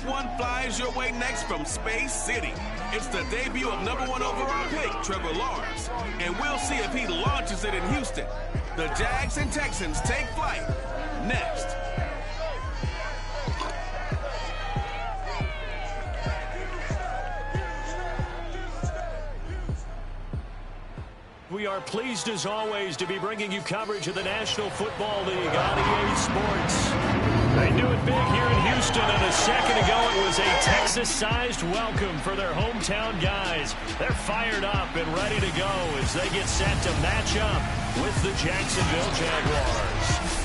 one flies your way next from Space City. It's the debut of #1 overall pick, Trevor Lawrence, and we'll see if he launches it in Houston. The Jags and Texans take flight next. We are pleased, as always, to be bringing you coverage of the National Football League on EA Sports. They do it big here in Houston, and a second ago it was a Texas-sized welcome for their hometown guys. They're fired up and ready to go as they get set to match up with the Jacksonville Jaguars.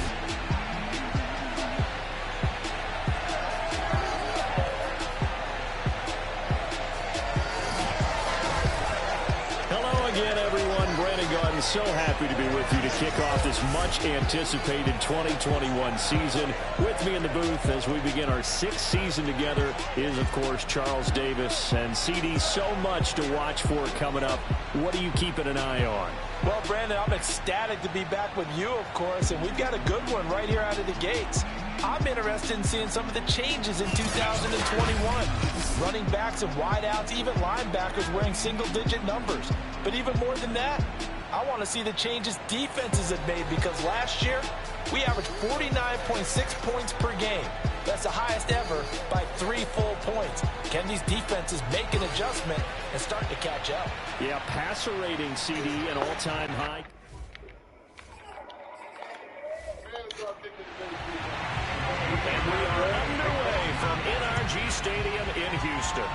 So happy to be with you to kick off this much-anticipated 2021 season. With me in the booth as we begin our 6th season together is, of course, Charles Davis. And, CD, so much to watch for coming up. What are you keeping an eye on? Well, Brandon, I'm ecstatic to be back with you, of course, and we've got a good one right here out of the gates. I'm interested in seeing some of the changes in 2021. Running backs and wideouts, even linebackers wearing single-digit numbers. But even more than that, I want to see the changes defenses have made, because last year we averaged 49.6 points per game. That's the highest ever by 3 full points. Can these defenses make an adjustment and start to catch up? Yeah, passer rating, CD, an all-time high. And we are underway from NRG Stadium in Houston.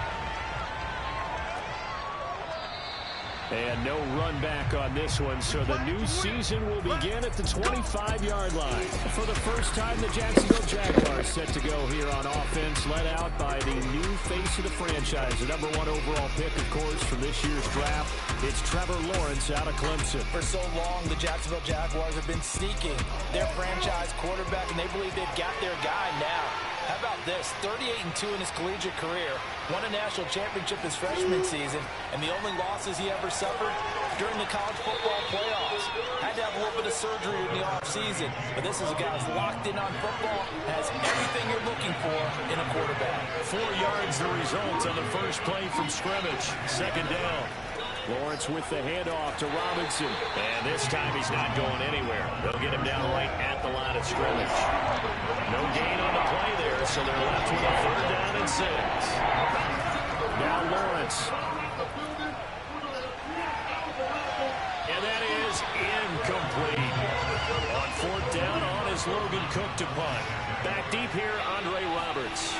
And no run back on this one, so the new season will begin at the 25-yard line. For the first time, the Jacksonville Jaguars set to go here on offense, led out by the new face of the franchise, the #1 overall pick, of course, from this year's draft. It's Trevor Lawrence out of Clemson. For so long, the Jacksonville Jaguars have been sneaking their franchise quarterback, and they believe they've got their guy now. How about this? 38-2 in his collegiate career, won a national championship his freshman season, and the only losses he ever suffered during the college football playoffs. Had to have a little bit of surgery in the offseason, but this is a guy who's locked in on football, has everything you're looking for in a quarterback. 4 yards the result on the first play from scrimmage. Second down. Lawrence with the handoff to Robinson. And this time he's not going anywhere. They'll get him down right at the line of scrimmage. No gain on the play there, so they're left with a 3rd down and 6. Now Lawrence. And that is incomplete. On 4th down on is Logan Cook to punt. Back deep here, Andre Roberts.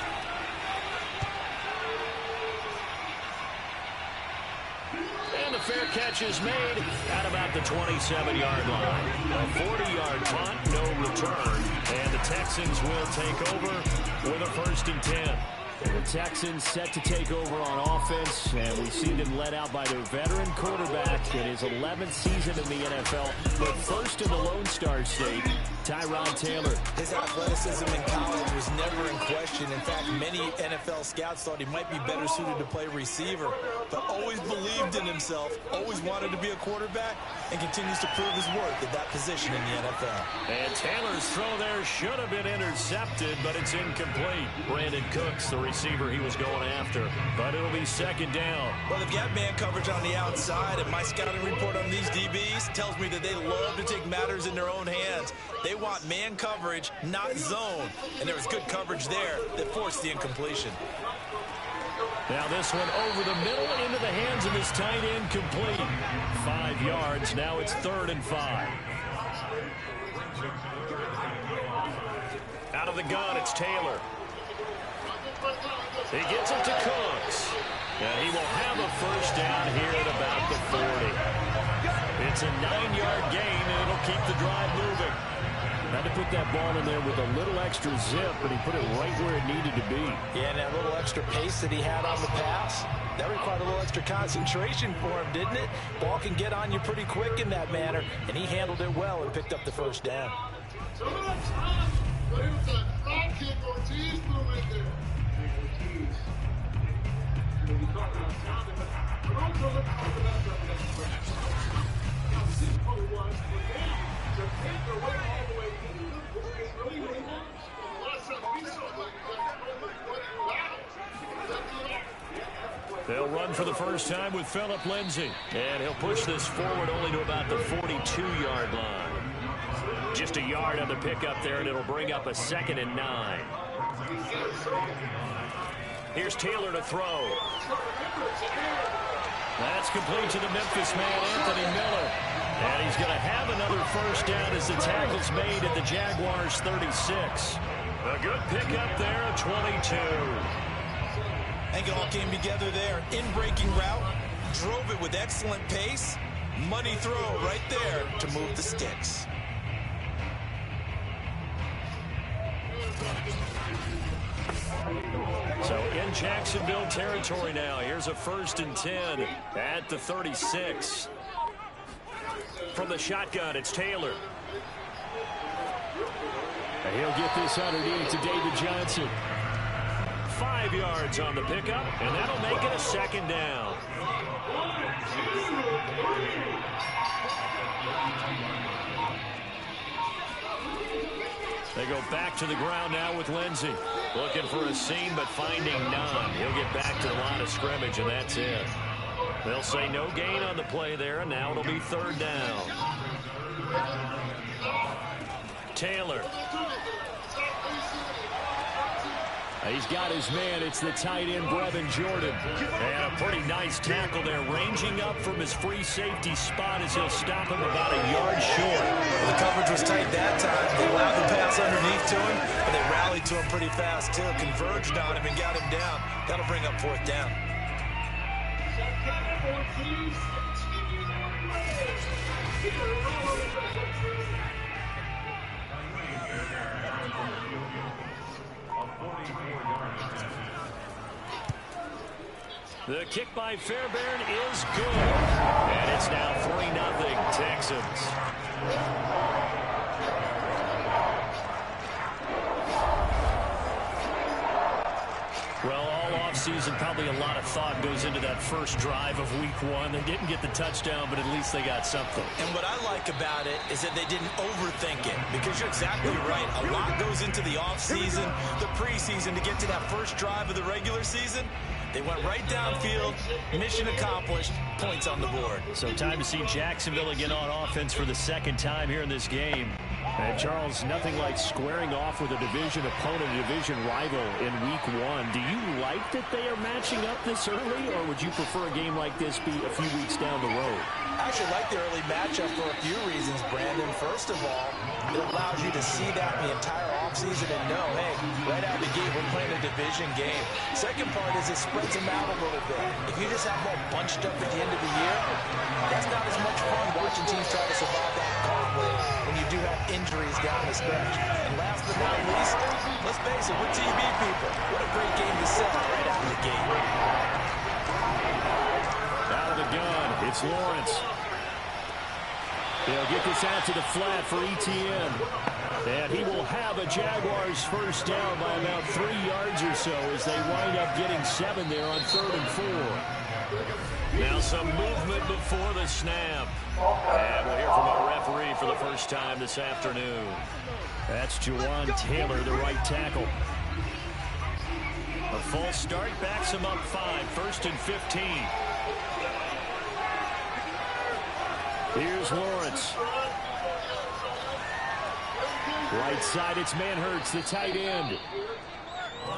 And the fair catch is made at about the 27-yard line. A 40-yard punt, no return. And the Texans will take over with a 1st and 10. The Texans set to take over on offense, and we see them led out by their veteran quarterback in his 11th season in the NFL, but first in the Lone Star State, Tyrod Taylor. His athleticism in college was never in question. In fact, many NFL scouts thought he might be better suited to play receiver, but always believed in himself, always wanted to be a quarterback, and continues to prove his worth at that position in the NFL. And Taylor's throw there should have been intercepted, but it's incomplete. Brandon Cooks, the receiver he was going after, but it'll be 2nd down. Well, they've got man coverage on the outside, and my scouting report on these DBs tells me that they love to take matters in their own hands. They want man coverage, not zone, and there was good coverage there that forced the incompletion. Now this one over the middle into the hands of his tight end, complete. 5 yards, now it's 3rd and 5. Out of the gun, it's Taylor. He gets it to Cooks. And he will have a 1st down here at about the 40. It's a 9-yard gain, and it'll keep the drive moving. Had to put that ball in there with a little extra zip, but he put it right where it needed to be. Yeah, and that little extra pace that he had on the pass, that required a little extra concentration for him, didn't it? Ball can get on you pretty quick in that manner, and he handled it well and picked up the 1st down. They'll run for the first time with Phillip Lindsay. And he'll push this forward only to about the 42-yard line. Just a yard on the pickup there, and it'll bring up a 2nd and 9. Here's Taylor to throw. That's complete to the Memphis man, Anthony Miller. And he's going to have another first down as the tackle's made at the Jaguars' 36. A good pickup there at 22. I think it all came together there. In-breaking route, drove it with excellent pace. Money throw right there to move the sticks. So in Jacksonville territory now. Here's a 1st and 10 at the 36. From the shotgun, it's Taylor. And he'll get this underneath to David Johnston. 5 yards on the pickup, and that'll make it a 2nd down. They go back to the ground now with Lindsay. Looking for a seam, but finding none. He'll get back to the line of scrimmage, and that's it. They'll say no gain on the play there, and now it'll be 3rd down. Taylor. He's got his man. It's the tight end, Brevin Jordan. And a pretty nice tackle there, ranging up from his free safety spot as he'll stop him about a yard short. Well, the coverage was tight that time. They allowed the pass underneath to him, but they rallied to him pretty fast, too. Converged on him and got him down. That'll bring up 4th down. The kick by Fairbairn is good. And it's now 3-0 Texans. Well, all offseason, probably a lot of thought goes into that first drive of week 1. They didn't get the touchdown, but at least they got something. And what I like about it is that they didn't overthink it, because you're exactly right. A lot goes into the offseason, the preseason, to get to that first drive of the regular season. They went right downfield, mission accomplished, points on the board. So time to see Jacksonville again on offense for the 2nd time here in this game. And Charles, nothing like squaring off with a division opponent, a division rival in week 1. Do you like that they are matching up this early, or would you prefer a game like this be a few weeks down the road? I actually like the early matchup for a few reasons, Brandon. First of all, it allows you to see that the entire offseason and know, hey, right out of the gate, we're playing a division game. Second part is it spreads them out a little bit. If you just have them all bunched up at the end of the year, that's not as much fun watching teams try to survive that gauntlet when you do have injuries down the stretch. And last but not least, let's face it, we're TV people. What a great game to sell right out of the gate. Out of the gun, it's Lawrence. They'll get this out to the flat for Etienne. And he will have a Jaguars first down by about 3 yards or so as they wind up getting 7 there on 3rd and 4. Now some movement before the snap. And we'll hear from our referee for the first time this afternoon. That's Jawan Taylor, the right tackle. A false start backs him up 5, 1st and 15. Here's Lawrence. Right side, it's Manhertz, the tight end.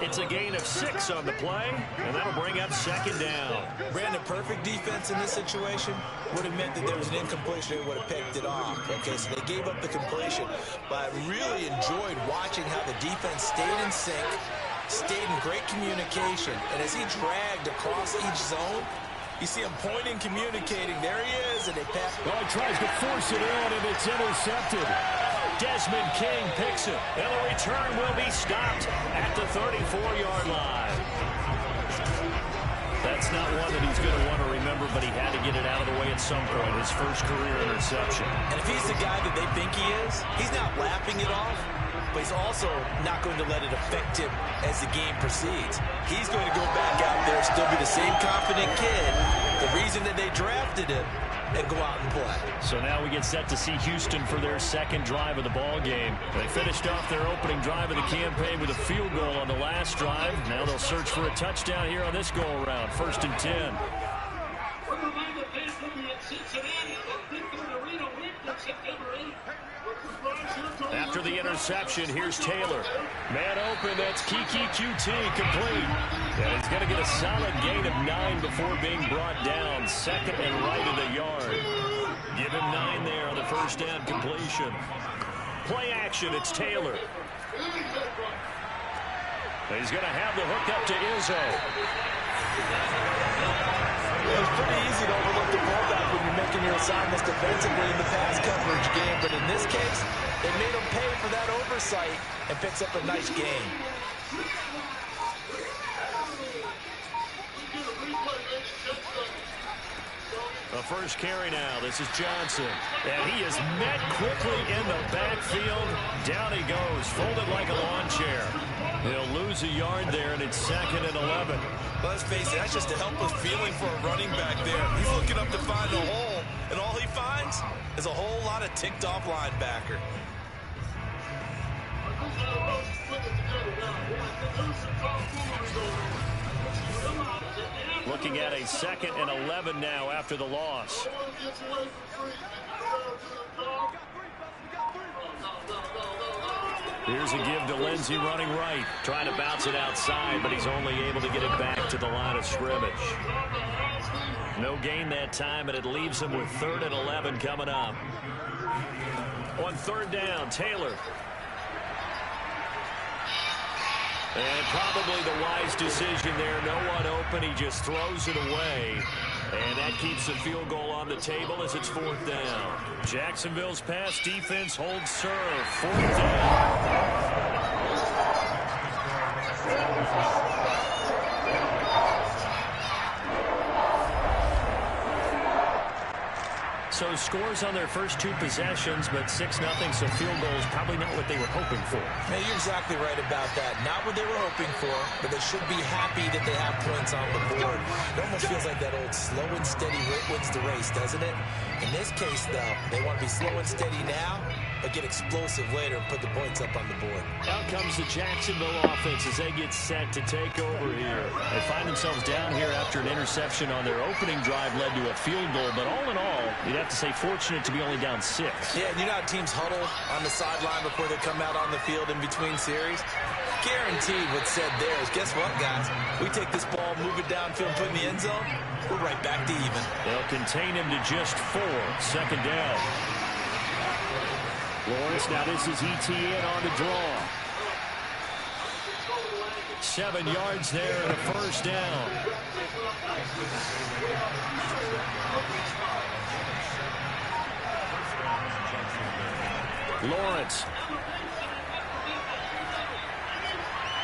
It's a gain of 6 on the play, and that'll bring up 2nd down. Brandon, perfect defense in this situation would have meant that there was an incompletion. They would have picked it off. Okay, so they gave up the completion. But I really enjoyed watching how the defense stayed in sync, stayed in great communication. And as he dragged across each zone, you see him pointing, communicating. There he is, and they pass. Oh, he tries to force it in, and it's intercepted. Desmond King picks it, and the return will be stopped at the 34-yard line. That's not one that he's going to want to remember, but he had to get it out of the way at some point, his first career interception. And if he's the guy that they think he is, he's not laughing it off. but he's also not going to let it affect him as the game proceeds. He's going to go back out there, still be the same confident kid, the reason that they drafted him, and go out and play. So now we get set to see Houston for their second drive of the ball game. They finished off their opening drive of the campaign with a field goal on the last drive. Now they'll search for a touchdown here on this go-around. 1st and 10. After the interception, here's Taylor. Man open, that's Kiki QT, complete. And he's going to get a solid gain of 9 before being brought down. 2nd and right of the yard. Give him 9 there on the first down completion. Play action, it's Taylor. He's going to have the hook up to Izzo. It's pretty easy to overlook the fullback when you're making your assignments defensively in the pass coverage game, but in this case, it made him pay for that oversight and picks up a nice gain. The first carry now. This is Johnston. And he is met quickly in the backfield. Down he goes, folded like a lawn chair. He'll lose a yard there, and it's 2nd and 11. Let's face it, that's just a helpless feeling for a running back there. He's looking up to find a hole, and all he finds is a whole lot of ticked-off linebacker. Looking at a 2nd and 11 now after the loss. Here's a give to Lindsey running right. Trying to bounce it outside, but he's only able to get it back to the line of scrimmage. No gain that time, and it leaves him with 3rd and 11 coming up. On 3rd down, Taylor. And probably the wise decision there. No one open. He just throws it away. And that keeps the field goal on the table as it's 4th down. Jacksonville's pass defense holds serve. 4th down. So scores on their first 2 possessions, but 6-0, so field goals probably not what they were hoping for. Now, you're exactly right about that. Not what they were hoping for, but they should be happy that they have points on the board. It almost feels like that old slow and steady wins the race, doesn't it? In this case, though, they want to be slow and steady now, but get explosive later and put the points up on the board. Out comes the Jacksonville offense as they get set to take over here. They find themselves down here after an interception on their opening drive led to a field goal, but all in all, you'd have to say fortunate to be only down 6. Yeah, and you know how teams huddle on the sideline before they come out on the field in between series? Guaranteed what's said there is, guess what, guys? We take this ball, move it downfield, put it in the end zone, we're right back to even. They'll contain him to just 4. 2nd down. Lawrence, now this is ETN on the draw. 7 yards there and a 1st down. Lawrence.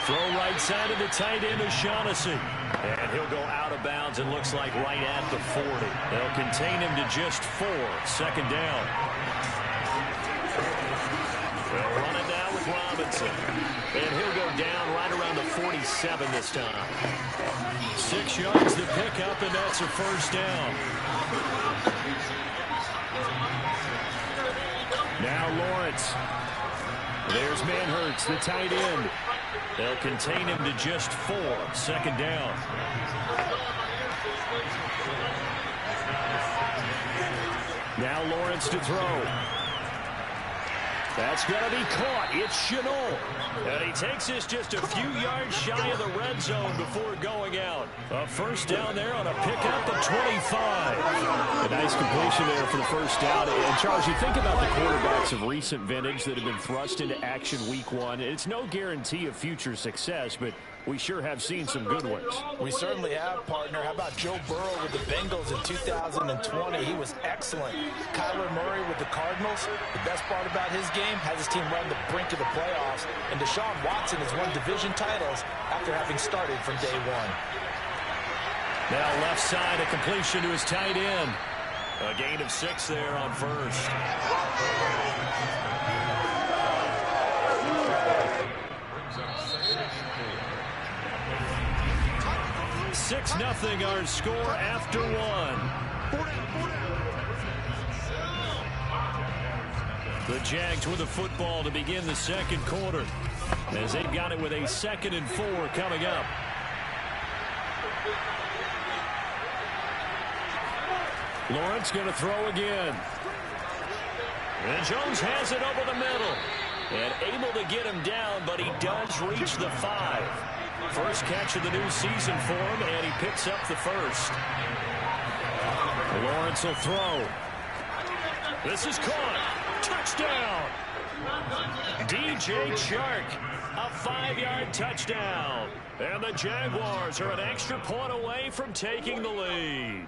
Throw right side of the tight end of Shaughnessy. And he'll go out of bounds and looks like right at the 40. They'll contain him to just 4. 2nd down. They'll run it down with Robinson. And he'll go down right around the 47 this time. 6 yards to pick up, and that's a 1st down. Now Lawrence. There's Manhurts, the tight end. They'll contain him to just 4. 2nd down. Now Lawrence to throw. That's going to be caught. It's Chenault. And he takes this just a few yards shy of the red zone before going out. A 1st down there on a pickup of 25. A nice completion there for the 1st down. And Charles, you think about the quarterbacks of recent vintage that have been thrust into action week 1. It's no guarantee of future success, but we sure have seen some good ones. We certainly have, partner. How about Joe Burrow with the Bengals in 2020? He was excellent. Kyler Murray with the Cardinals. The best part about his game has his team run the brink of the playoffs. And Deshaun Watson has won division titles after having started from day 1. Now left side, a completion to his tight end. A gain of 6 there on 1st. 6-0 our score after one. The Jags with the football to begin the second quarter, as they've got it with a 2nd and 4 coming up. Lawrence going to throw again. And Jones has it over the middle. And able to get him down, but he does reach the 5. First catch of the new season for him, and he picks up the first. Lawrence will throw. This is caught. Touchdown. DJ Chark, a 5-yard touchdown. And the Jaguars are an extra point away from taking the lead.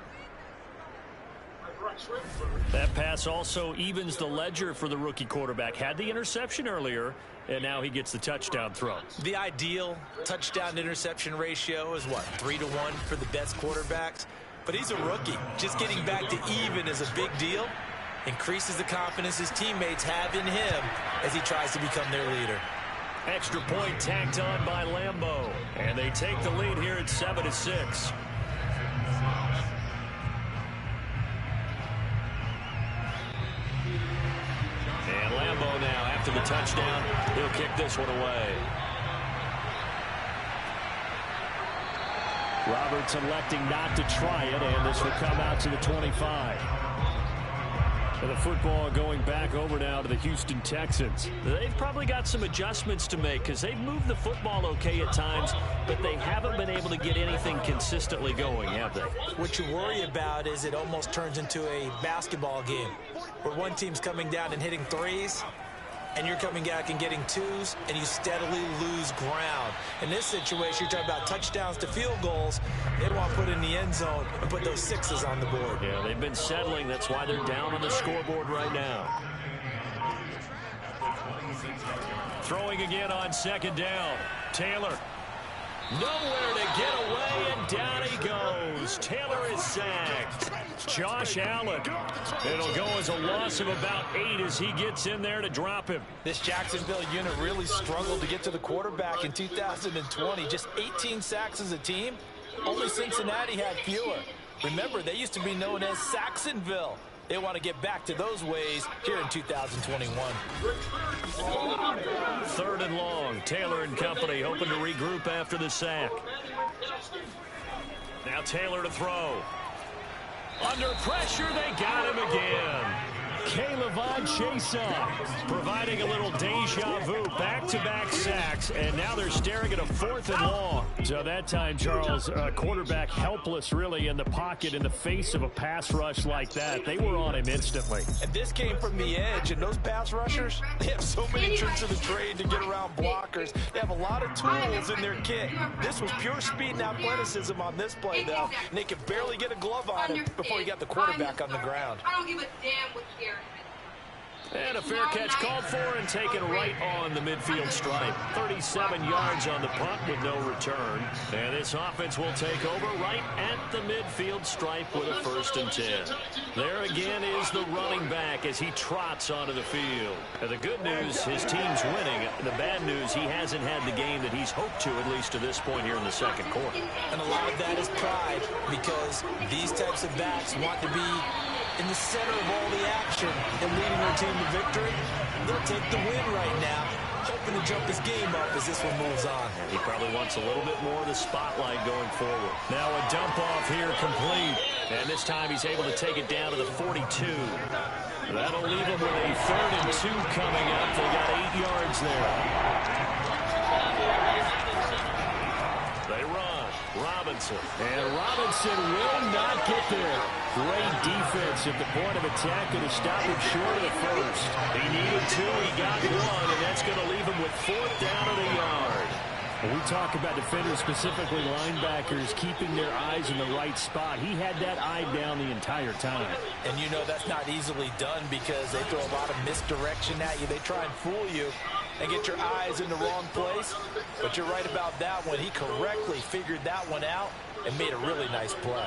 That pass also evens the ledger for the rookie quarterback. Had the interception earlier, and now he gets the touchdown throw. The ideal touchdown-interception ratio is, what, 3-1 for the best quarterbacks? But he's a rookie. Just getting back to even is a big deal. Increases the confidence his teammates have in him as he tries to become their leader. Extra point tacked on by Lambeau. And they take the lead here at 7-6. And Lambeau now, after the touchdown, he'll kick this one away. Roberts electing not to try it, and this will come out to the 25. And the football going back over now to the Houston Texans. They've probably got some adjustments to make because they've moved the football okay at times, but they haven't been able to get anything consistently going, have they? What you worry about is it almost turns into a basketball game where one team's coming down and hitting threes, and you're coming back and getting twos, and you steadily lose ground. In this situation, you're talking about touchdowns to field goals. They want to put in the end zone and put those 6s on the board. Yeah, they've been settling. That's why they're down on the scoreboard right now. Throwing again on 2nd down. Taylor. Nowhere to get away, and down he goes. Taylor is sacked. Josh Allen. It'll go as a loss of about 8 as he gets in there to drop him. This Jacksonville unit really struggled to get to the quarterback in 2020. Just 18 sacks as a team. Only Cincinnati had fewer. Remember, they used to be known as Saxonville. They want to get back to those ways here in 2021. 3rd and long. Taylor and company hoping to regroup after the sack. Now Taylor to throw. Under pressure, they got him again. K'Lavon Chaisson providing a little deja vu, back-to-back sacks, and now they're staring at a 4th and long. So that time, Charles, quarterback helpless really in the pocket in the face of a pass rush like that. They were on him instantly. And this came from the edge, and those pass rushers, they have so many tricks of the trade to get around blockers. They have a lot of tools in their kit. This was pure speed and athleticism on this play, though, and they could barely get a glove on him before he got the quarterback on the ground. I don't give a damn what you're. And a fair catch called for and taken right on the midfield stripe. 37 yards on the punt with no return. And this offense will take over right at the midfield stripe with a 1st and 10. There again is the running back as he trots onto the field. And the good news, his team's winning. The bad news, he hasn't had the game that he's hoped to, at least to this point here in the second quarter. And a lot of that is pride, because these types of backs want to be in the center of all the action and leading their team to victory. They'll take the win right now, hoping to jump his game up as this one moves on. He probably wants a little bit more of the spotlight going forward. Now a dump off here complete. And this time he's able to take it down to the 42. That'll leave him with a 3rd and 2 coming up. They got 8 yards there. They run. Robinson. And Robinson will not get there. Great defense at the point of attack and to stop him short of the 1st. He needed 2, he got 1, and that's going to leave him with 4th down at a yard. When we talk about defenders, specifically linebackers, keeping their eyes in the right spot, he had that eye down the entire time. And you know that's not easily done because they throw a lot of misdirection at you. They try and fool you and get your eyes in the wrong place. But you're right about that one. He correctly figured that one out and made a really nice play.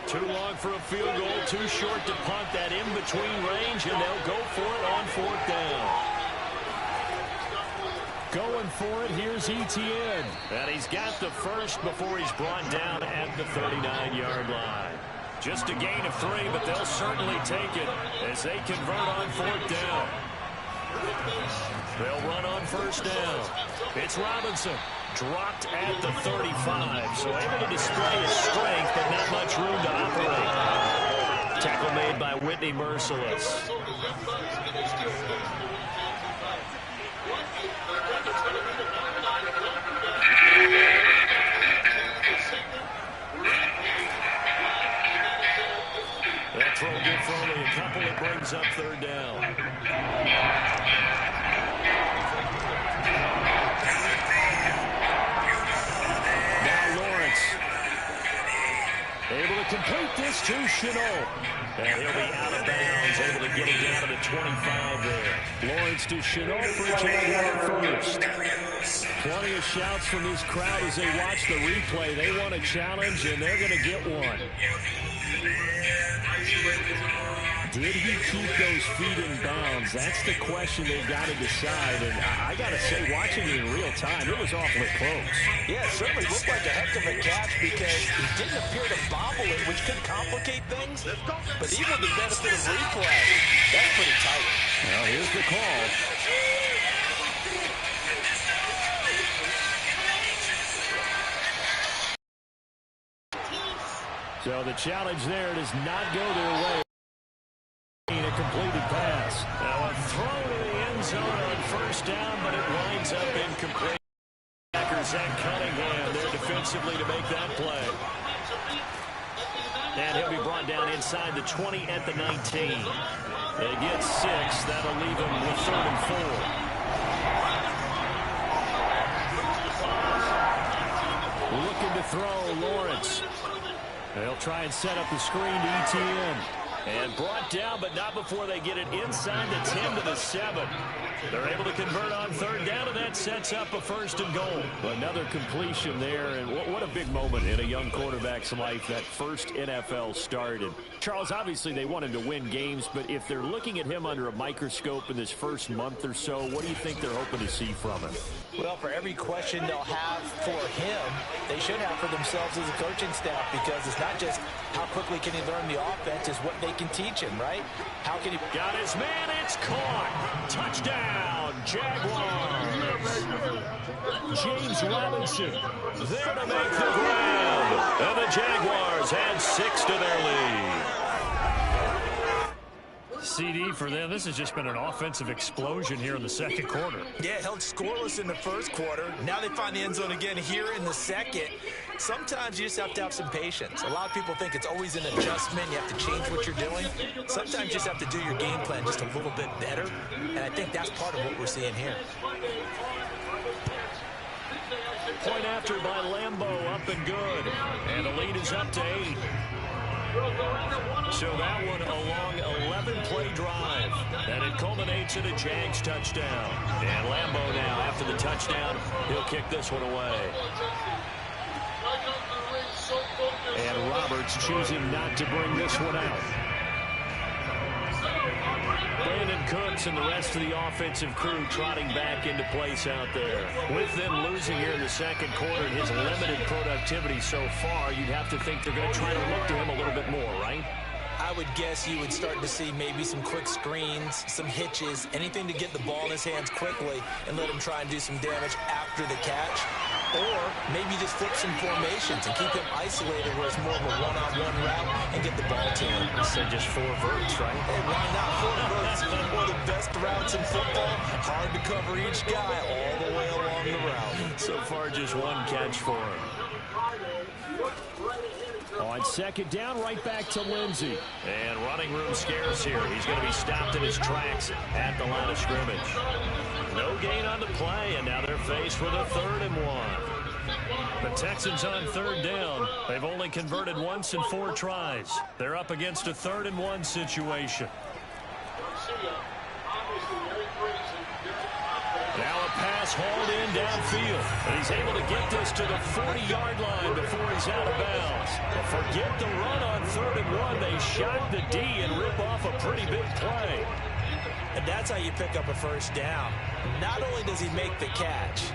Too long for a field goal, too short to punt that in between range, and they'll go for it on 4th down. Going for it, here's Etienne. And he's got the first before he's brought down at the 39-yard line. Just a gain of 3, but they'll certainly take it as they convert on 4th down. They'll run on 1st down. It's Robinson. Dropped at the 35, so able to display his strength, but not much room to operate. Tackle made by Whitney Merciless. That throw good for only a couple. It brings up 3rd down. Able to complete this to Chenault. And he'll be out of bounds, able to get him down to the 25 there. Lawrence to Chenault for Jaguar first. Plenty of shouts from this crowd as they watch the replay. They want a challenge, and they're going to get one. Did he keep those feet in bounds? That's the question they've got to decide. And I got to say, watching it in real time, it was awfully close. Yeah, it certainly looked like a heck of a catch because he didn't appear to bobble it, which could complicate things. But even with the benefit of replay, that's pretty tight. Well, here's the call. So the challenge there does not go their way. A completed pass. Now a throw to the end zone on 1st down, but it winds up incomplete. Packers and Cunningham there defensively to make that play. And he'll be brought down inside the 20 at the 19. They get 6. That'll leave him with 3rd and 4. Looking to throw, Lawrence. They'll try and set up the screen to Etienne. And brought down, but not before they get it inside the 10 to the 7. They're able to convert on 3rd down, and that sets up a 1st and goal. Another completion there, and what a big moment in a young quarterback's life, that first NFL start. And Charles, obviously they want him to win games, but if they're looking at him under a microscope in this first month or so, what do you think they're hoping to see from him? Well, for every question they'll have for him, they should have for themselves as a coaching staff, because it's not just how quickly can he learn the offense, it's what they can teach him, right? How can he... Got his man, it's caught. Touchdown, Jaguars. James Robinson there to make the grab. And the Jaguars add 6 to their lead. CD for them. This has just been an offensive explosion here in the second quarter. Yeah, held scoreless in the first quarter. Now they find the end zone again here in the second. Sometimes you just have to have some patience. A lot of people think it's always an adjustment. You have to change what you're doing. Sometimes you just have to do your game plan just a little bit better. And I think that's part of what we're seeing here. Point after by Lambeau, up and good. And the lead is up to 8. So that one a long 11-play drive. And it culminates in a Jags touchdown. And Lambeau now, after the touchdown, he'll kick this one away. And Roberts choosing not to bring this one out. Brandon Cooks and the rest of the offensive crew trotting back into place out there. With them losing here in the second quarter and his limited productivity so far, you'd have to think they're going to try to look to him a little bit more, right? I would guess you would start to see maybe some quick screens, some hitches, anything to get the ball in his hands quickly and let him try and do some damage after the catch. Or maybe just flip some formations and keep him isolated where it's more of a one-on-one route and get the ball to him. So just 4 verts, right? Hey, why not 4 verts? One of the best routes in football. Hard to cover each guy all the way along the route. So far, just 1 catch for him. On second down, right back to Lindsey. And running room scarce here. He's going to be stopped in his tracks at the line of scrimmage. No gain on the play, and now they're faced with a 3rd and 1. The Texans on 3rd down. They've only converted once in 4 tries. They're up against a 3rd and 1 situation. Now a pass hauled in downfield. And he's able to get this to the 40-yard line before he's out of bounds. But forget the run on 3rd and 1. They shot the D and rip off a pretty big play. And that's how you pick up a first down. Not only does he make the catch,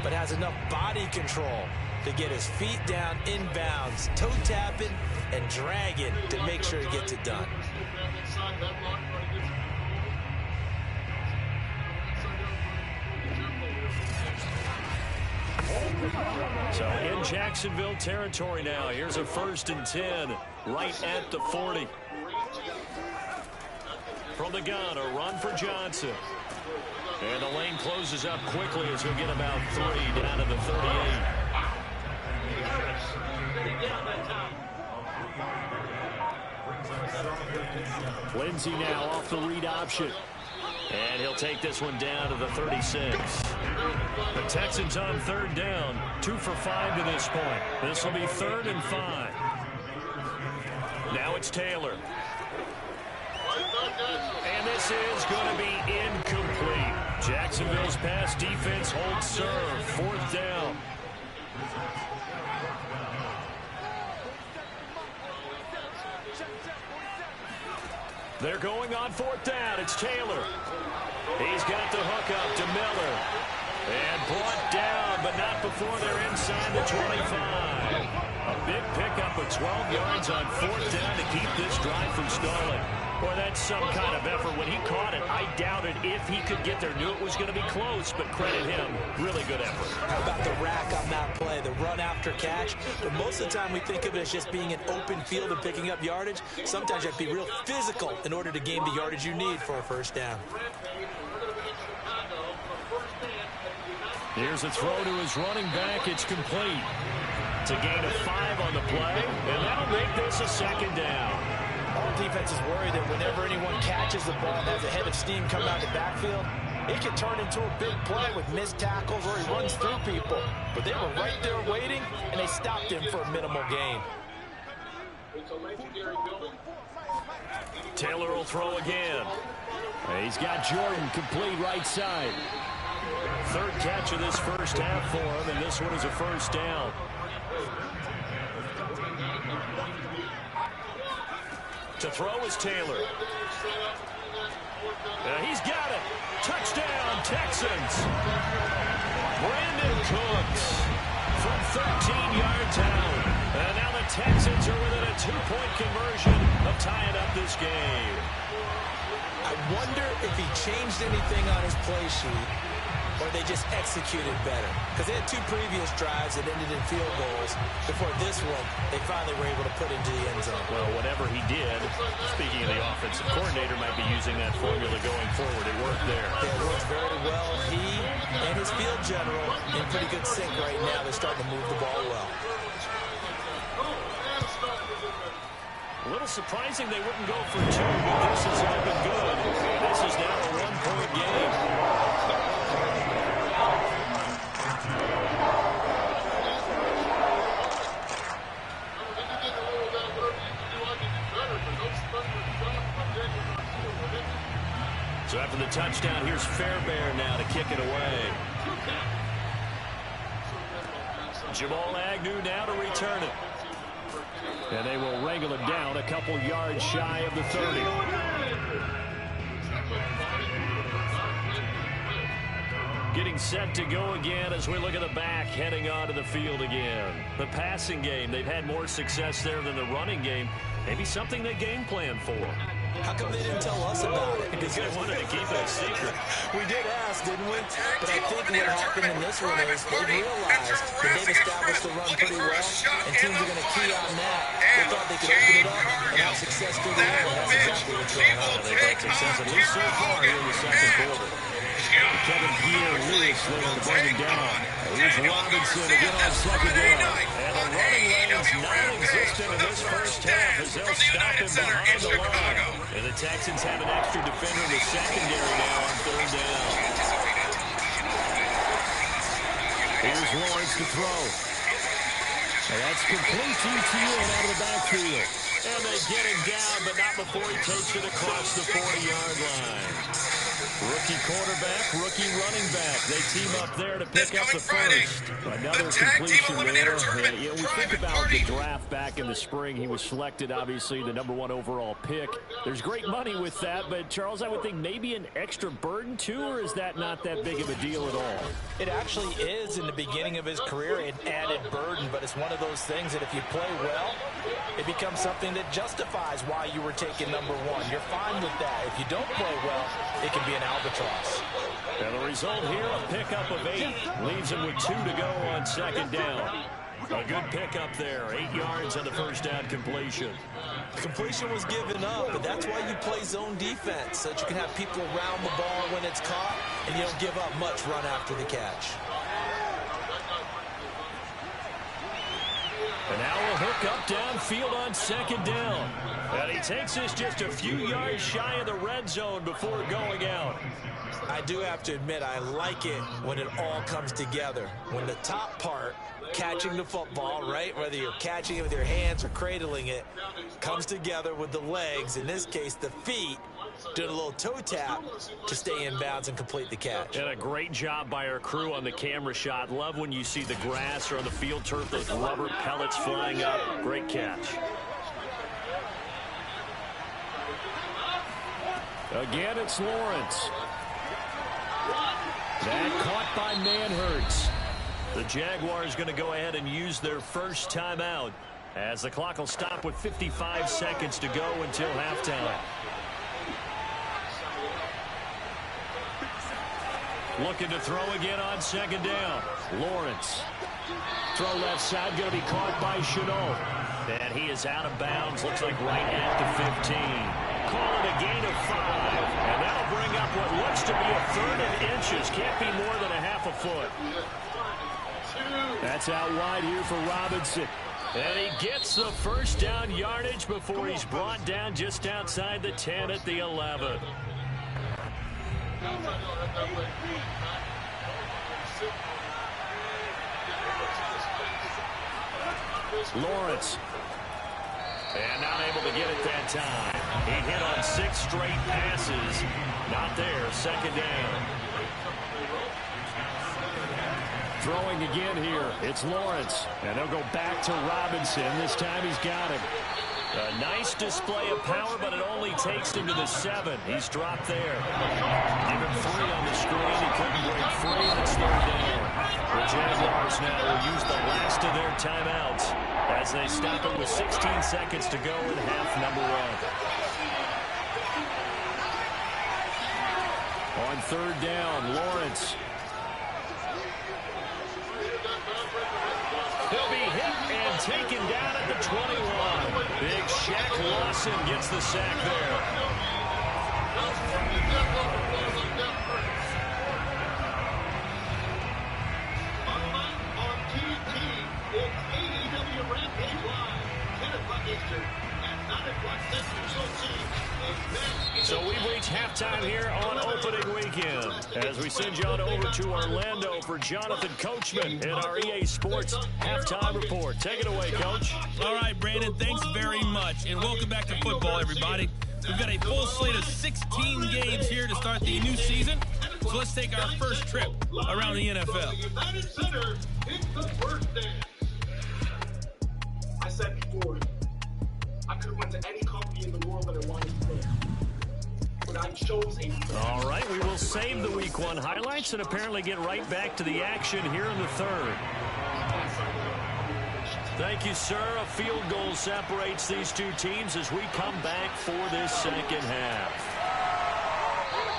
but has enough body control to get his feet down inbounds, toe tapping and dragging to make sure he gets it done. So in Jacksonville territory now. Here's a 1st and 10 right at the 40. From the gun, a run for Johnston. And the lane closes up quickly as he'll get about 3 down to the 38. Lindsey now off the read option. And he'll take this one down to the 36. The Texans on 3rd down. 2 for 5 to this point. This will be 3rd and 5. Now it's Taylor. And this is going to be incomplete. Jacksonville's pass defense holds serve. 4th down. They're going on 4th down. It's Taylor. He's got the hook up to Miller. And brought down, but not before they're inside the 25. A big pickup of 12 yards on 4th down to keep this drive from stalling. Boy, that's some kind of effort. When he caught it, I doubted if he could get there. Knew it was going to be close, but credit him. Really good effort. How about the rack on that play, the run after catch? But most of the time we think of it as just being an open field and picking up yardage. Sometimes you have to be real physical in order to gain the yardage you need for a first down. Here's a throw to his running back. It's complete. It's a gain of 5 on the play, and that'll make this a 2nd down. All defense is worried that whenever anyone catches the ball and has a head of steam come out of the backfield, it can turn into a big play with missed tackles or he runs through people. But they were right there waiting, and they stopped him for a minimal gain. Taylor will throw again. He's got Jordan complete right side. 3rd catch of this first half for him, and this one is a 1st down. To throw is Taylor. He's got it. Touchdown, Texans. Brandon Cooks from 13-yard town. And now the Texans are within a 2-point conversion of tying up this game. I wonder if he changed anything on his play sheet or they just executed better. Because they had 2 previous drives that ended in field goals. Before this one, they finally were able to put into the end zone. Well, whatever he did, speaking of the offensive coordinator, might be using that formula going forward. It worked there. Yeah, it worked very well. He and his field general in pretty good sync right now. They're starting to move the ball well. A little surprising they wouldn't go for 2, but this has all been good. This is now a 1-point game. So after the touchdown, here's Fairbairn now to kick it away. Jamal Agnew now to return it. And they will wrangle it down a couple yards shy of the 30. Getting set to go again as we look at the back heading onto the field again. The passing game, they've had more success there than the running game. Maybe something they game plan for. How come they didn't tell us about it? Because they wanted to keep it a secret. We did ask, didn't we? But I think what happened in this one is they realized that they've established the run pretty well, and teams are going to key on that. They thought they could open it up and have success through the air, and that's exactly what's going on. They've had success at least so far here in the 2nd quarter. Kevin Gear, Lewis there to bring him down. Here's Robinson again on 2nd down. And the running lane's non-existent in this first half as they'll stop him behind the line. And the Texans have an extra defender in the secondary now on 3rd down. Here's Lawrence to throw. And that's complete to Etienne out of the backfield. And they get him down, but not before he takes it across the 40-yard line. Rookie quarterback, rookie running back. They team up there to pick up the first. Another completion there. Yeah, we think about the draft back in the spring. He was selected, obviously, the #1 overall pick. There's great money with that, but, Charles, I would think maybe an extra burden, too, or is that not that big of a deal at all? It actually is in the beginning of his career an added burden, but it's one of those things that if you play well, it becomes something that justifies why you were taken #1. You're fine with that. If you don't play well, it can be an albatross. And the result here, a pickup of 8. Leaves him with 2 to go on second down. A good pickup there. 8 yards on the first down completion. The completion was given up, but that's why you play zone defense, so that you can have people around the ball when it's caught, and you don't give up much run after the catch. And now a hook up downfield on second down. And he takes this just a few yards shy of the red zone before going out. I do have to admit, I like it when it all comes together. When the top part, catching the football, right, whether you're catching it with your hands or cradling it, comes together with the legs, in this case the feet, doing a little toe tap to stay in bounds and complete the catch. And a great job by our crew on the camera shot. Love when you see the grass or on the field turf, those rubber pellets flying up. Great catch. Again, it's Lawrence. That caught by Manhertz. The Jaguars going to go ahead and use their first timeout as the clock will stop with 55 seconds to go until halftime. Looking to throw again on second down. Lawrence. Throw left side, going to be caught by Chenault. And he is out of bounds. Looks like right at the 15. Call it a gain of 5. And that'll bring up what looks to be a 3rd and inches. Can't be more than a half a foot. That's out wide here for Robinson. And he gets the first down yardage before he's brought down just outside the 10 at the 11. Lawrence. And not able to get it that time. He hit on 6 straight passes. Not there. Second down. Throwing again here. It's Lawrence. And they'll go back to Robinson. This time he's got him. A nice display of power, but it only takes him to the 7. He's dropped there. Give him 3 on the screen. He couldn't break free, and it's 3rd down. The Jaguars now will use the last of their timeouts as they stop it with 16 seconds to go in half number 1. On 3rd down, Lawrence. He'll be hit and taken down at the 21. Big Shaq Lawson gets the sack there. So we've reached halftime here on opening weekend as we send you on over to Orlando for Jonathan Coachman in our EA Sports halftime report. Take it away, Coach. All right, Brandon, thanks very much. And welcome back to football, everybody. We've got a full slate of 16 games here to start the new season. So let's take our first trip around the NFL. I said before, I could have went to any company in the world that I wanted to play. But I chose a... All right, we will save the Week 1 highlights and apparently get right back to the action here in the 3rd. Thank you, sir. A field goal separates these two teams as we come back for this second half.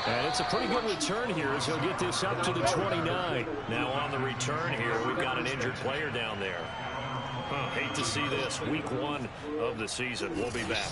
And it's a pretty good return here as he'll get this up to the 29. Now on the return here, we've got an injured player down there. Hate to see this. Week 1 of the season. We'll be back.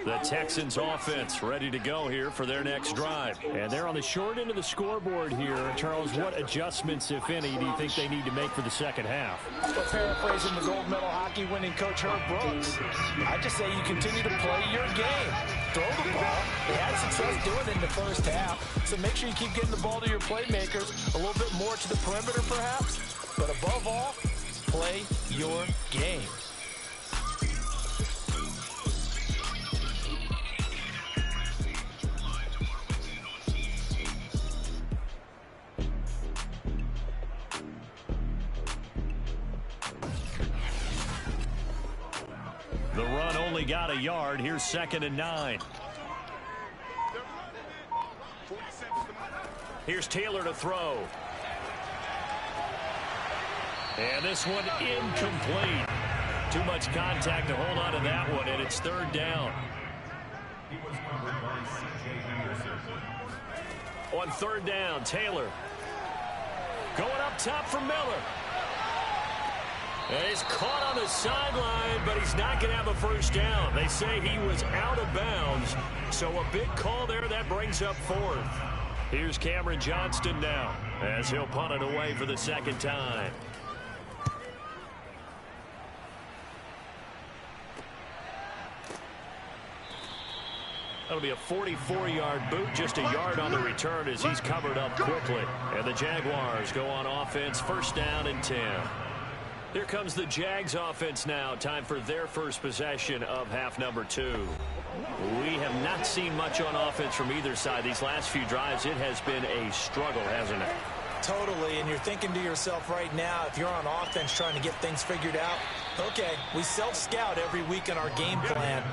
The Texans offense ready to go here for their next drive. And they're on the short end of the scoreboard here. Charles, what adjustments, if any, do you think they need to make for the second half? Well, paraphrasing the gold medal hockey winning coach Herb Brooks, I just say you continue to play your game. Throw the ball. They had success doing it in the first half. So make sure you keep getting the ball to your playmakers, a little bit more to the perimeter perhaps. But above all, play play your game. The run only got a yard. Here's 2nd and 9. Here's Taylor to throw. And this one incomplete. Too much contact to hold on to that one, and it's 3rd down. On 3rd down, Taylor. Going up top for Miller. And he's caught on the sideline, but he's not going to have a first down. They say he was out of bounds, so a big call there that brings up 4th. Here's Cameron Johnston now as he'll punt it away for the 2nd time. That'll be a 44-yard boot, just a yard on the return as he's covered up quickly. And the Jaguars go on offense, 1st down and 10. Here comes the Jags offense now. Time for their first possession of half number 2. We have not seen much on offense from either side. These last few drives, it has been a struggle, hasn't it? Totally, and you're thinking to yourself right now, if you're on offense trying to get things figured out, okay, we self-scout every week in our game plan.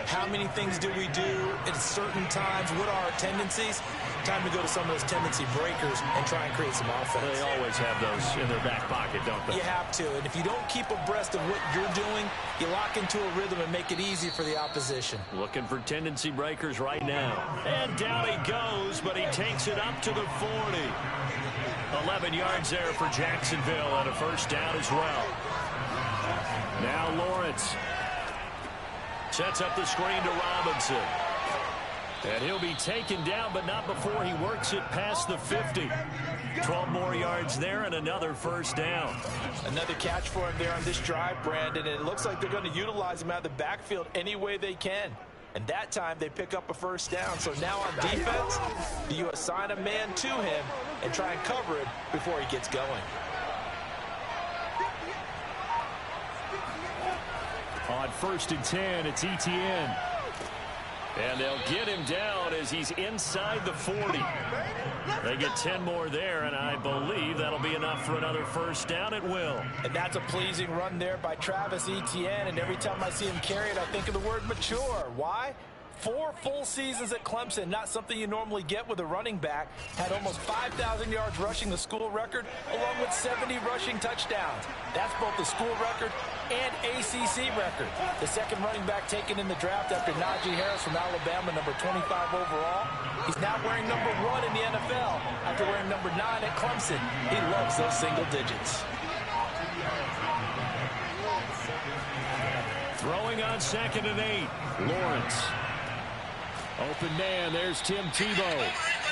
How many things do we do at certain times? What are our tendencies? Time to go to some of those tendency breakers and try and create some offense. They always have those in their back pocket, don't they? You have to, and if you don't keep abreast of what you're doing, you lock into a rhythm and make it easy for the opposition. Looking for tendency breakers right now. And down he goes, but he takes it up to the 40. 11 yards there for Jacksonville and a 1st down as well. Now Lawrence sets up the screen to Robinson. And he'll be taken down, but not before he works it past the 50. 12 more yards there and another 1st down. Another catch for him there on this drive, Brandon, and it looks like they're going to utilize him out of the backfield any way they can. And that time they pick up a 1st down. So now on defense, do you assign a man to him and try and cover him before he gets going? On 1st and 10, it's Etienne. And they'll get him down as he's inside the 40. They get 10 more there, and I believe that'll be enough for another 1st down at will. And that's a pleasing run there by Travis Etienne, and every time I see him carry it, I think of the word mature. Why? 4 full seasons at Clemson, not something you normally get with a running back. Had almost 5,000 yards rushing, the school record, along with 70 rushing touchdowns. That's both the school record and ACC record. The 2nd running back taken in the draft after Najee Harris from Alabama, number 25 overall. He's now wearing number 1 in the NFL after wearing number 9 at Clemson. He loves those single digits. Throwing on 2nd and 8, Lawrence. Open man, there's Tim Tebow.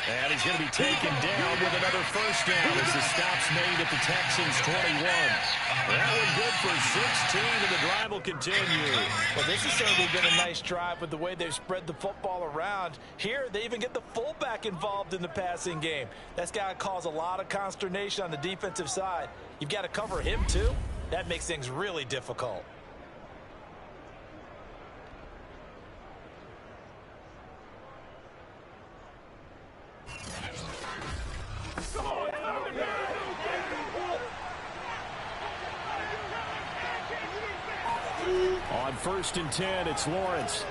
And he's going to be taken down with another 1st down as the stop's made at the Texans' 21. That one good for 16, and the drive will continue. Well, this has certainly been a nice drive with the way they've spread the football around. Here, they even get the fullback involved in the passing game. That's got to cause a lot of consternation on the defensive side. You've got to cover him, too. That makes things really difficult. On 1st and 10, it's Lawrence.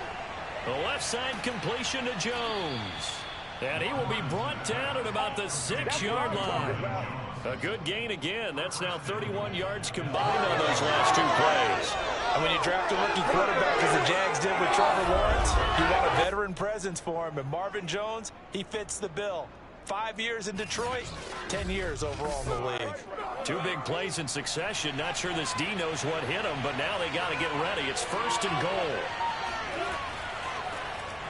The left side completion to Jones. And he will be brought down at about the 6-yard line. A good gain again. That's now 31 yards combined on those last 2 plays. And when you draft a rookie quarterback, as the Jags did with Trevor Lawrence, you want a veteran presence for him. And Marvin Jones, he fits the bill. 5 years in Detroit, 10 years overall in the league. 2 big plays in succession. Not sure this D knows what hit him, but now they got to get ready. It's 1st and goal.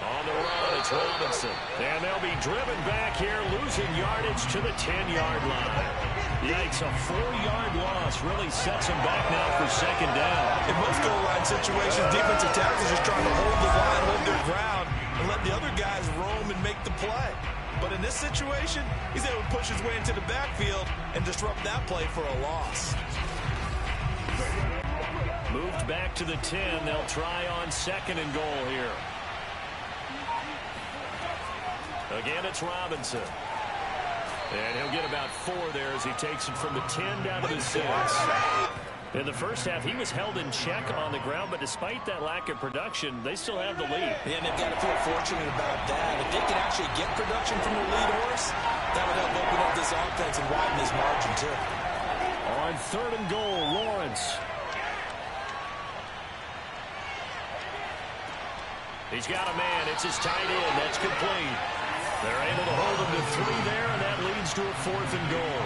On the run, it's Robinson. And they'll be driven back here, losing yardage to the 10-yard line. Yikes, a 4-yard loss really sets them back now for 2nd down. In most goal line situations, defensive tackles just trying to hold the line, hold their ground, and let the other guys roam and make the play. But in this situation, he's able to push his way into the backfield and disrupt that play for a loss. Moved back to the 10. They'll try on 2nd and goal here. Again, it's Robinson. And he'll get about 4 there as he takes it from the 10 down to the 6. In the first half, he was held in check on the ground, but despite that lack of production, they still have the lead. Yeah, and they've got to feel fortunate about that. If they can actually get production from their lead horse, that would help open up this offense and widen this margin, too. On 3rd and goal, Lawrence. He's got a man. It's his tight end. That's complete. They're able to hold him to 3 there, and that leads to a 4th and goal.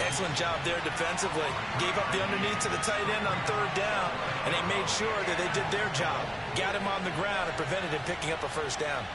Excellent job there defensively. Gave up the underneath to the tight end on 3rd down, and they made sure that they did their job. Got him on the ground and prevented him picking up a 1st down.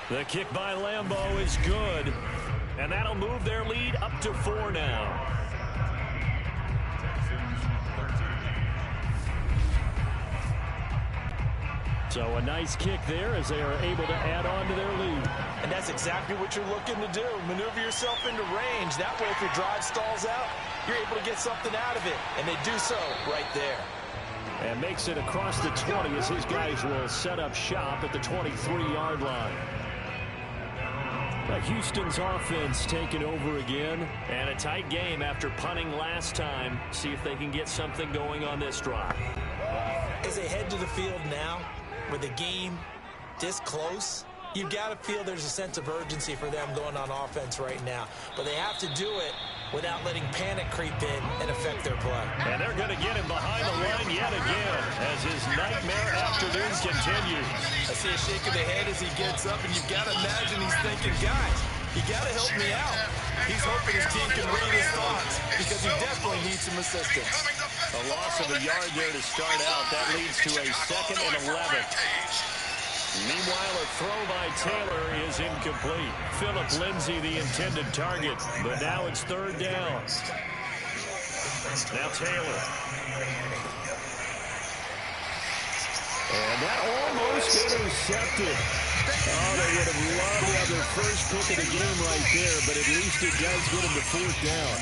The kick by Lambeau is good, and that'll move their lead up to 4 now. So a nice kick there as they are able to add on to their lead. And that's exactly what you're looking to do. Maneuver yourself into range. That way, if your drive stalls out, you're able to get something out of it. And they do so right there. And makes it across the 20 as his guys will set up shop at the 23-yard line. Houston's offense taking over again. And a tight game after punting last time. See if they can get something going on this drive. As they head to the field now, with the game this close, you've got to feel there's a sense of urgency for them going on offense right now. But they have to do it without letting panic creep in and affect their play. And they're going to get him behind the line yet again as his nightmare afternoon continues. I see a shake of the head as he gets up, and you've got to imagine he's thinking, guys, you got to help me out. He's hoping his team can read his thoughts because he definitely needs some assistance. A loss of a yard there to start out. That leads to a 2nd and 11. Meanwhile, a throw by Taylor is incomplete. Phillip Lindsay, the intended target, but now it's 3rd down. Now Taylor. And that almost intercepted. Oh, they would have loved to have their first pick of the game right there, but at least it does get them to 4th down.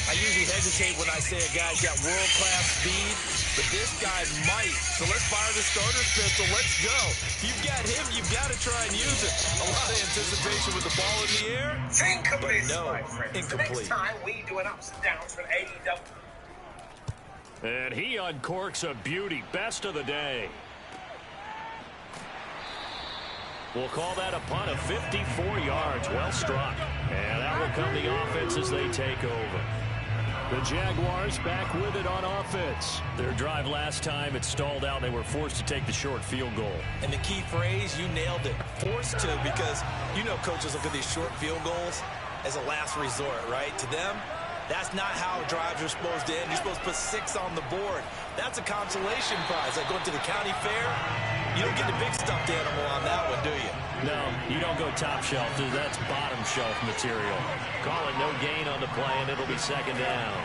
I usually hesitate when I say a guy's got world-class speed, but this guy might. So let's fire the starter's pistol. Let's go. If you've got him, you've got to try and use it. A lot of anticipation with the ball in the air. Incomplete, no, my friend. incomplete. Next time we do an ups and downs with AEW. And he uncorks a beauty. Best of the day. We'll call that a punt of 54 yards. Well struck. And that will come the offense as they take over. The Jaguars back with it on offense. Their drive last time, it stalled out. They were forced to take the short field goal. And the key phrase, you nailed it. Forced to, because you know coaches look at these short field goals as a last resort, right? To them, that's not how drives are supposed to end. You're supposed to put 6 on the board. That's a consolation prize. Like going to the county fair, you don't get the big stuffed animal on that one, do you? No, you don't go top shelf. That's bottom shelf material. Call it no gain on the play, and it'll be 2nd down.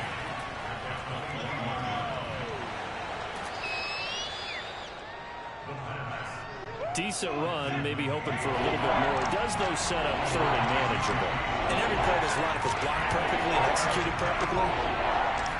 Decent run, maybe hoping for a little bit more. Does those set up 3rd and manageable? And every play this run, if it's blocked perfectly and executed perfectly,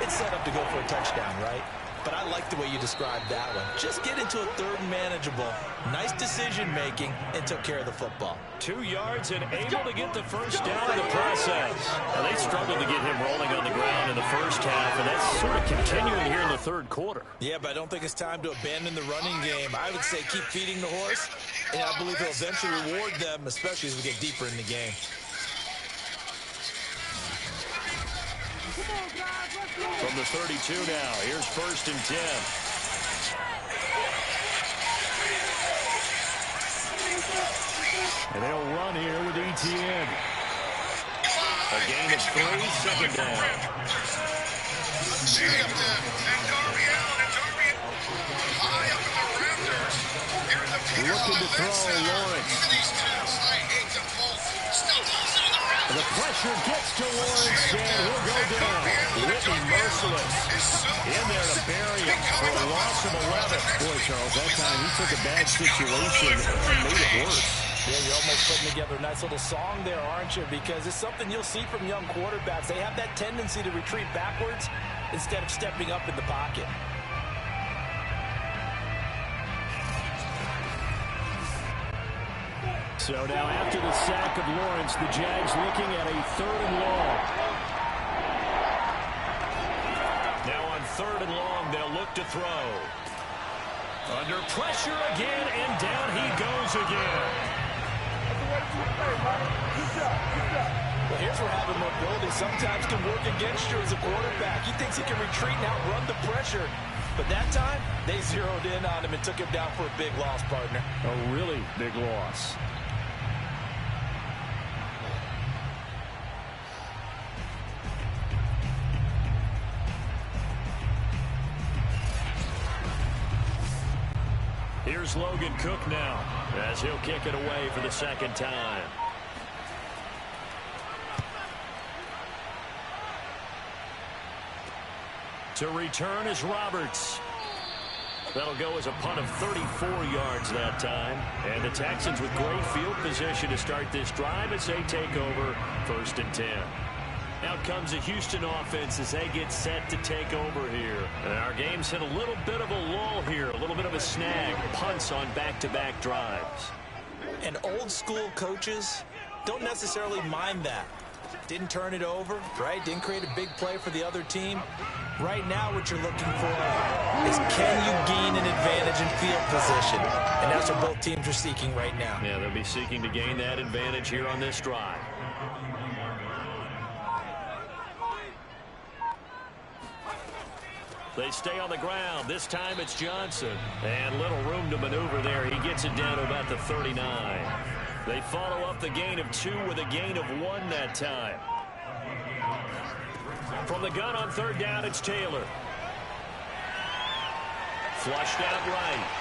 it's set up to go for a touchdown, right? But I like the way you described that one. Just get into a 3rd and manageable, nice decision-making, and took care of the football. 2 yards and able to get the 1st down in the process. Now, they struggled to get him rolling on the ground in the first half, and that's sort of continuing here in the 3rd quarter. Yeah, but I don't think it's time to abandon the running game. I would say keep feeding the horse, and I believe he'll eventually reward them, especially as we get deeper in the game. From the 32 now, here's 1st and 10. And they'll run here with ETN. A gain of 3, 2nd down. looking to throw. Lawrence. The pressure gets to Lawrence, and he'll go down. Whitney merciless. In there to bury him for a loss of 11. Boy, Charles, that time he took a bad situation and made it worse. Yeah, you're almost putting together a nice little song there, aren't you? Because it's something you'll see from young quarterbacks. They have that tendency to retreat backwards instead of stepping up in the pocket. So now after the sack of Lawrence, the Jags looking at a 3rd and long. Now on 3rd and long, they'll look to throw. Under pressure again, and down he goes again. Well, here's where having mobility sometimes can work against you as a quarterback. He thinks he can retreat and outrun the pressure. But that time, they zeroed in on him and took him down for a big loss, partner. A really big loss. Here's Logan Cook now, as he'll kick it away for the 2nd time. To return is Roberts. That'll go as a punt of 34 yards that time. And the Texans with great field position to start this drive as they take over 1st and 10. Out comes the Houston offense as they get set to take over here. And our game's hit a little bit of a lull here, a little bit of a snag. Punts on back-to-back drives. And old school coaches don't necessarily mind that. Didn't turn it over, right? Didn't create a big play for the other team. Right now what you're looking for is can you gain an advantage in field position? And that's what both teams are seeking right now. Yeah, they'll be seeking to gain that advantage here on this drive. They stay on the ground. This time it's Johnston. And little room to maneuver there. He gets it down to about the 39. They follow up the gain of 2 with a gain of 1 that time. From the gun on 3rd down, it's Taylor. Flushed out right.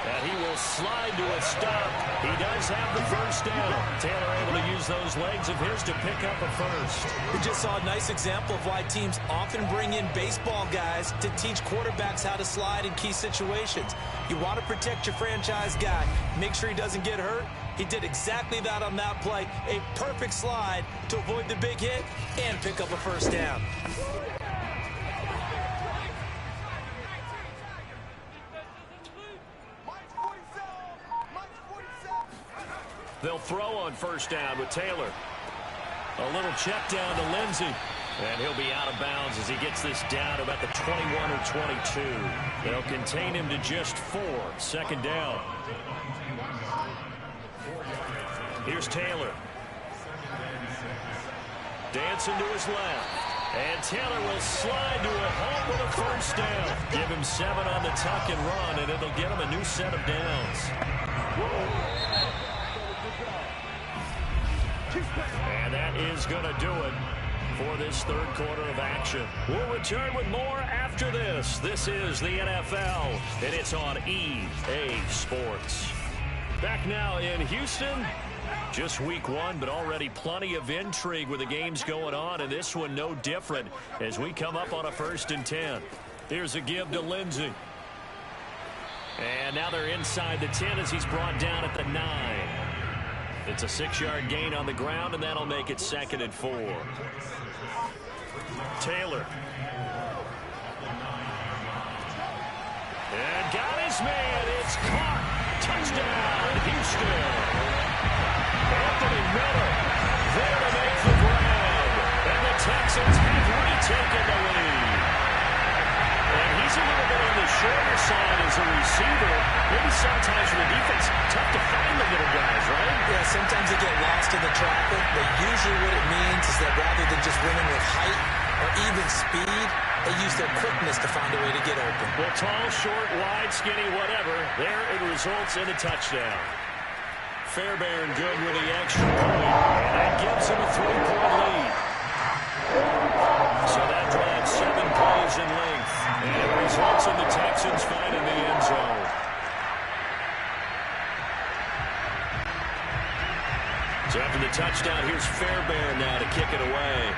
And he will slide to a stop. He does have the 1st down. Taylor able to use those legs of his to pick up a 1st. We just saw a nice example of why teams often bring in baseball guys to teach quarterbacks how to slide in key situations. You want to protect your franchise guy. Make sure he doesn't get hurt. He did exactly that on that play. A perfect slide to avoid the big hit and pick up a 1st down. They'll throw on 1st down with Taylor. A little check down to Lindsey. And he'll be out of bounds as he gets this down to about the 21 or 22. They'll contain him to just 4. 2nd down. Here's Taylor. Dancing to his left. And Taylor will slide to a home with a 1st down. Give him 7 on the tuck and run, and it'll get him a new set of downs. And that is going to do it for this 3rd quarter of action. We'll return with more after this. This is the NFL, and it's on EA Sports. Back now in Houston. Just week 1, but already plenty of intrigue with the games going on, and this one no different as we come up on a 1st and 10. Here's a give to Lindsey. And now they're inside the 10 as he's brought down at the 9. It's a 6-yard gain on the ground, and that'll make it 2nd and 4. Taylor. And got his man. It's caught. Touchdown, Houston. Anthony Miller there to make the grab. And the Texans have retaken the lead. And he's a little bit on the shorter side as a receiver. Maybe sometimes for the defense, tough to find the little guys, right? Yeah, sometimes they get lost in the traffic, but usually what it means is that rather than just winning with height or even speed, they use their quickness to find a way to get open. Well, tall, short, wide, skinny, whatever, there it results in a touchdown. Fairbairn good with the extra point, and that gives him a 3-point lead. So that drives 7 plays in length, and it results in the Texans finding the end zone. So after the touchdown, here's Fairbairn now to kick it away.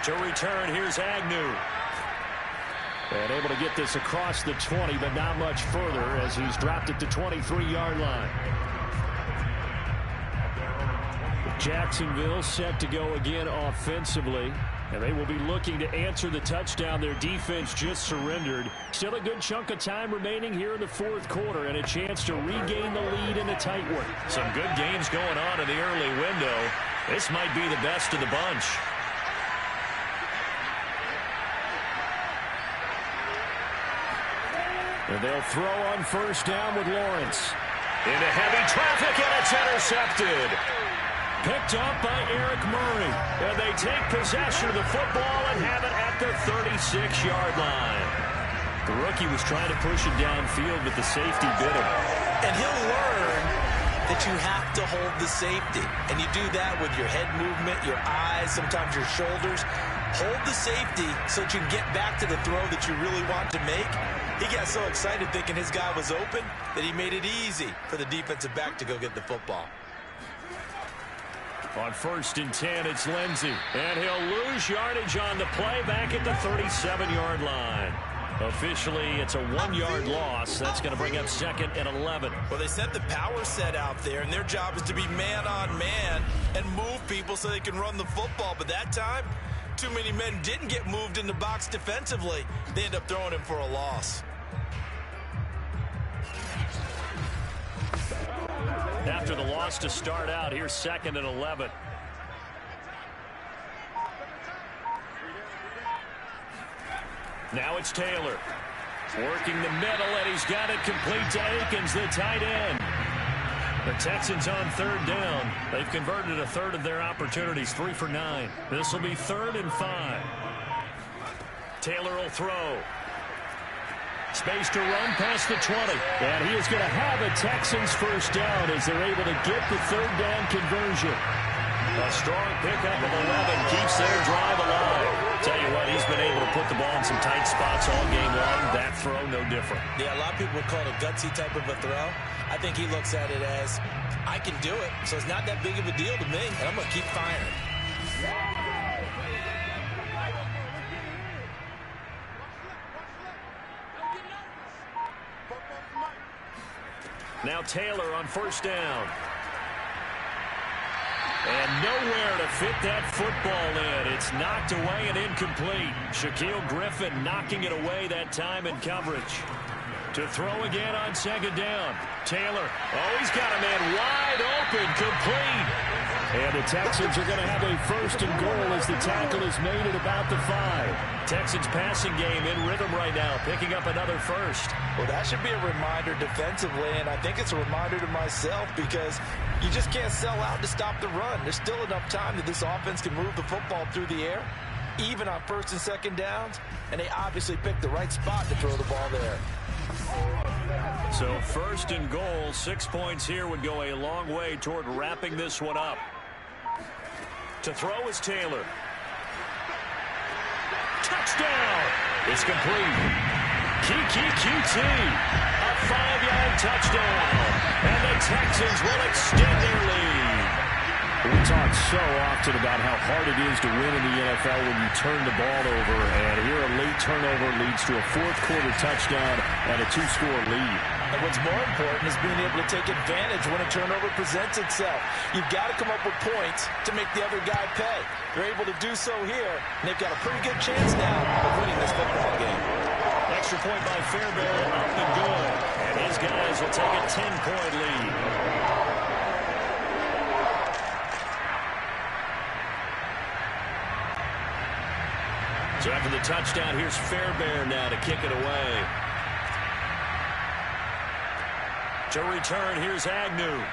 To return, here's Agnew. And able to get this across the 20, but not much further as he's dropped it to 23-yard line. Jacksonville set to go again offensively. And they will be looking to answer the touchdown their defense just surrendered. Still a good chunk of time remaining here in the fourth quarter and a chance to regain the lead in a tight one. Some good games going on in the early window. This might be the best of the bunch. And they'll throw on first down with Lawrence. Into heavy traffic, and it's intercepted. Picked up by Eric Murray. And they take possession of the football and have it at the 36-yard line. The rookie was trying to push it downfield, but the safety bit him. And he'll learn that you have to hold the safety. And you do that with your head movement, your eyes, sometimes your shoulders. Hold the safety so that you can get back to the throw that you really want to make. He got so excited thinking his guy was open that he made it easy for the defensive back to go get the football. On 1st and 10, it's Lindsey. And he'll lose yardage on the play back at the 37-yard line. Officially, it's a 1-yard loss. That's going to bring up 2nd and 11. Well, they set the power set out there, and their job is to be man-on-man and move people so they can run the football. But that time, too many men didn't get moved in the box defensively. They end up throwing him for a loss. After the loss to start out, here's 2nd and 11. Now it's Taylor. Working the middle, and he's got it complete to Akins, the tight end. The Texans on 3rd down. They've converted a third of their opportunities, 3 for 9. This will be 3rd and 5. Taylor will throw. Space to run past the 20. And he is going to have a Texans first down as they're able to get the 3rd down conversion. A strong pickup of 11 keeps their drive alive. Tell you what, he's been able to put the ball in some tight spots all game long. That throw, no different. Yeah, a lot of people would call it a gutsy type of a throw. I think he looks at it as, I can do it, so it's not that big of a deal to me, and I'm going to keep firing. Now Taylor on 1st down. And nowhere to fit that football in. It's knocked away and incomplete. Shaquille Griffin knocking it away that time in coverage. To throw again on 2nd down. Taylor. Oh, he's got a man wide open, complete. And the Texans are going to have a 1st and goal as the tackle is made at about the 5. Texans passing game in rhythm right now, picking up another 1st. Well, that should be a reminder defensively, and I think it's a reminder to myself because you just can't sell out to stop the run. There's still enough time that this offense can move the football through the air, even on 1st and 2nd downs, and they obviously picked the right spot to throw the ball there. So 1st and goal, 6 points here would go a long way toward wrapping this one up. To throw is Taylor. Touchdown! It's complete. Kiki QT. A 5-yard touchdown. And the Texans will extend their lead. We talk so often about how hard it is to win in the NFL when you turn the ball over. And here a late turnover leads to a 4th quarter touchdown and a 2-score lead. And what's more important is being able to take advantage when a turnover presents itself. You've got to come up with points to make the other guy pay. They're able to do so here, and they've got a pretty good chance now of winning this football game. Extra point by Fairbairn, up and good. And his guys will take a 10-point lead. So after the touchdown, here's Fairbairn now to kick it away. To return, here's Agnew.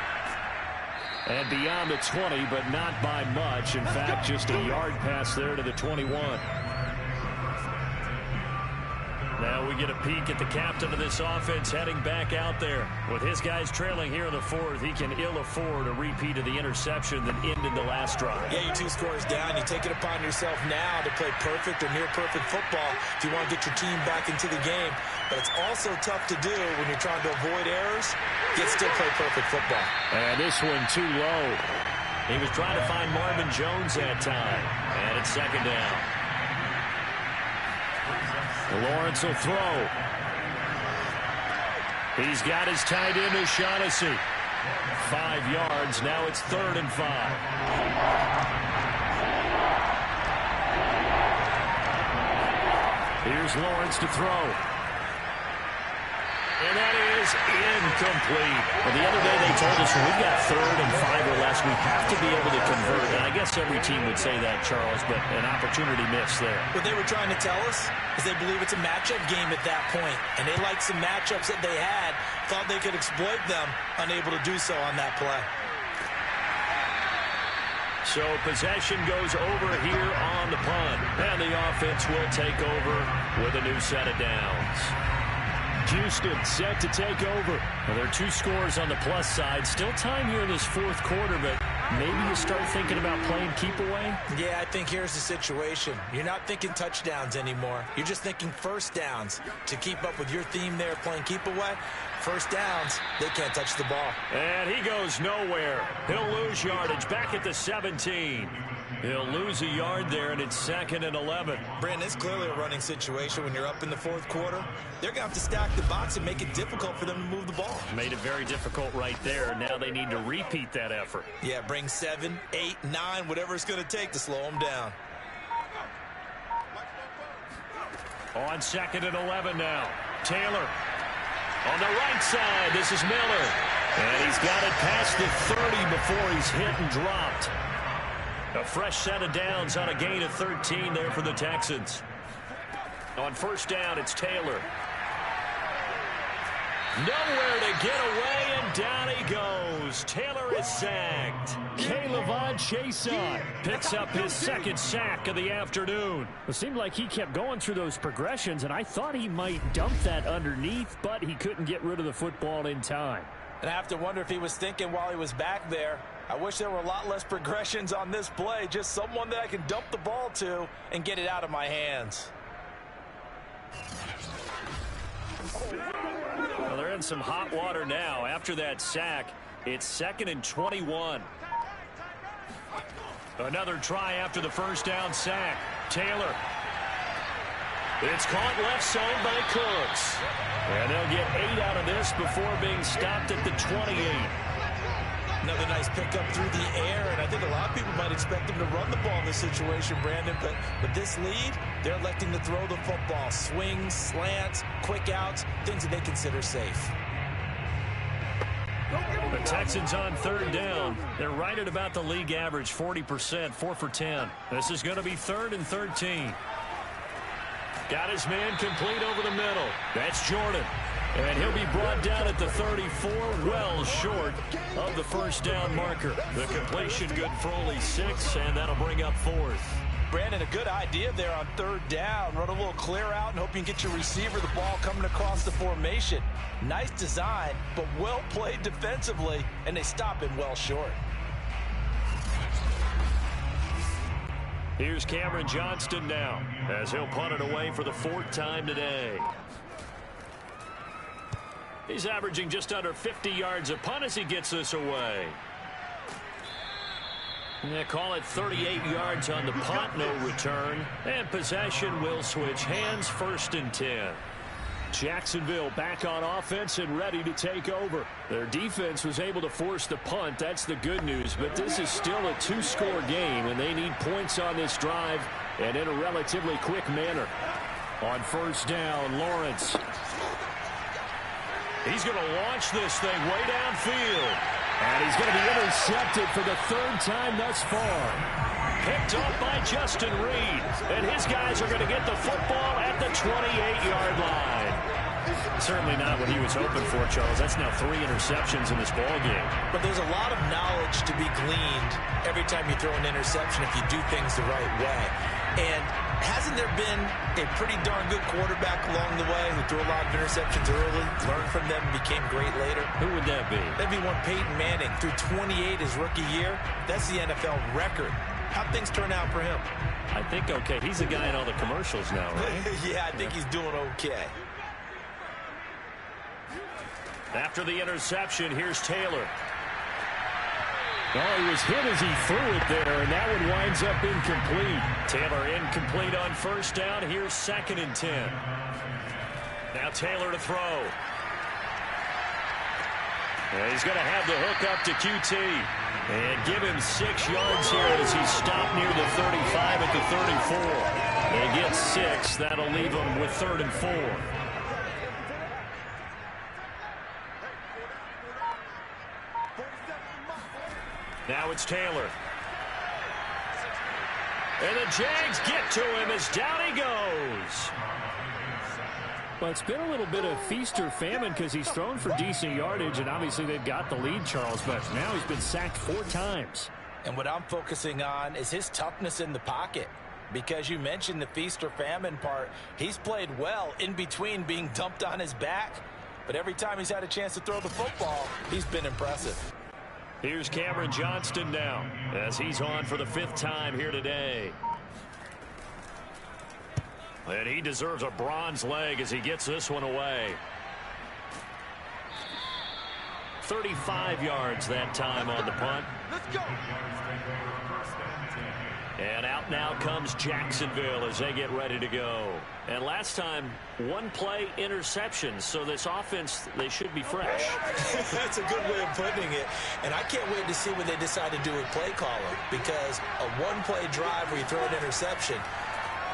And beyond the 20, but not by much. In fact, just a yard pass there to the 21. Well, we get a peek at the captain of this offense heading back out there. With his guys trailing here in the fourth, he can ill afford a repeat of the interception that ended the last drive. Yeah, you're 2 scores down. You take it upon yourself now to play perfect or near-perfect football if you want to get your team back into the game. But it's also tough to do when you're trying to avoid errors, yet still play perfect football. And this one too low. He was trying to find Marvin Jones that time. And it's second down. Lawrence will throw. He's got his tight end O'Shaughnessy. 5 yards. Now it's 3rd and 5. Here's Lawrence to throw. And that is incomplete. Well, the other day they told us when we've got 3rd and 5 or less, we have to be able to convert. And I guess every team would say that, Charles, but an opportunity missed there. What they were trying to tell us is they believe it's a matchup game at that point. And they liked some matchups that they had, thought they could exploit them, unable to do so on that play. So possession goes over here on the punt. And the offense will take over with a new set of downs. Houston set to take over. Well, there are 2 scores on the plus side. Still time here in this 4th quarter, but maybe you start thinking about playing keep away? Yeah, I think here's the situation. You're not thinking touchdowns anymore. You're just thinking first downs. To keep up with your theme there, playing keep away, first downs, they can't touch the ball. And he goes nowhere. He'll lose yardage back at the 17. He'll lose a yard there, and it's 2nd and 11. Brandon, it's clearly a running situation when you're up in the 4th quarter. They're going to have to stack the box and make it difficult for them to move the ball. Made it very difficult right there. Now they need to repeat that effort. Yeah, bring 7, 8, 9, whatever it's going to take to slow them down. On 2nd and 11 now. Taylor on the right side. This is Miller. And he's got it past the 30 before he's hit and dropped. A fresh set of downs on a gain of 13 there for the Texans. On first down, it's Taylor. Nowhere to get away, and down he goes. Taylor is sacked. Caleb Chason picks up his 2nd sack of the afternoon. It seemed like he kept going through those progressions, and I thought he might dump that underneath, but he couldn't get rid of the football in time. And I have to wonder if he was thinking while he was back there, I wish there were a lot less progressions on this play, just someone that I can dump the ball to and get it out of my hands. Well, they're in some hot water now. After that sack, it's 2nd and 21. Another try after the first down sack. Taylor. It's caught left side by Cooks. And they'll get 8 out of this before being stopped at the 28. Another nice pickup through the air, and I think a lot of people might expect them to run the ball in this situation, Brandon, but with this lead, they're electing to throw the football. Swings, slants, quick outs, things that they consider safe. The Texans on 3rd down. They're right at about the league average, 40%, 4 for 10. This is going to be 3rd and 13. Got his man complete over the middle. That's Jordan. And he'll be brought down at the 34, well short of the first down marker. The completion good for only 6, and that'll bring up 4th. Brandon, a good idea there on 3rd down. Run a little clear out and hope you can get your receiver the ball coming across the formation. Nice design, but well played defensively, and they stop him well short. Here's Cameron Johnston now, as he'll punt it away for the 4th time today. He's averaging just under 50 yards a punt as he gets this away. They call it 38 yards on the punt, no return. And possession will switch hands, 1st and 10. Jacksonville back on offense and ready to take over. Their defense was able to force the punt. That's the good news. But this is still a 2-score game, and they need points on this drive and in a relatively quick manner. On first down, Lawrence. He's going to launch this thing way downfield. And he's going to be intercepted for the 3rd time thus far. Picked up by Justin Reed. And his guys are going to get the football at the 28-yard line. Certainly not what he was hoping for, Charles. That's now 3 interceptions in this ballgame. But there's a lot of knowledge to be gleaned every time you throw an interception if you do things the right way. And Hasn't there been a pretty darn good quarterback along the way who threw a lot of interceptions early, learned from them, and became great later? Who would that be? That'd be one Peyton Manning. Threw 28 his rookie year. That's the NFL record. How'd things turn out for him? I think okay. He's the guy in all the commercials now, right? Yeah, I think he's doing okay. After the interception, here's Taylor. Oh, he was hit as he threw it there, and that one winds up incomplete. Taylor incomplete on first down. Here's 2nd and 10. Now Taylor to throw. And he's going to have the hook up to QT. And give him 6 yards here as he's stopped near the 35 at the 34. They get 6. That'll leave him with 3rd and 4. Now it's Taylor. And the Jags get to him as down he goes. Well, it's been a little bit of feast or famine because he's thrown for decent yardage, and obviously they've got the lead, Charles, but now he's been sacked 4 times. And what I'm focusing on is his toughness in the pocket. Because you mentioned the feast or famine part, he's played well in between being dumped on his back. But every time he's had a chance to throw the football, he's been impressive. Here's Cameron Johnston now as he's on for the 5th time here today. And he deserves a bronze leg as he gets this one away. 35 yards that time on the punt. Let's go. And out now comes Jacksonville as they get ready to go. And last time, 1 play interception. So this offense, they should be fresh. That's a good way of putting it. And I can't wait to see what they decide to do with play calling. Because a 1-play drive where you throw an interception,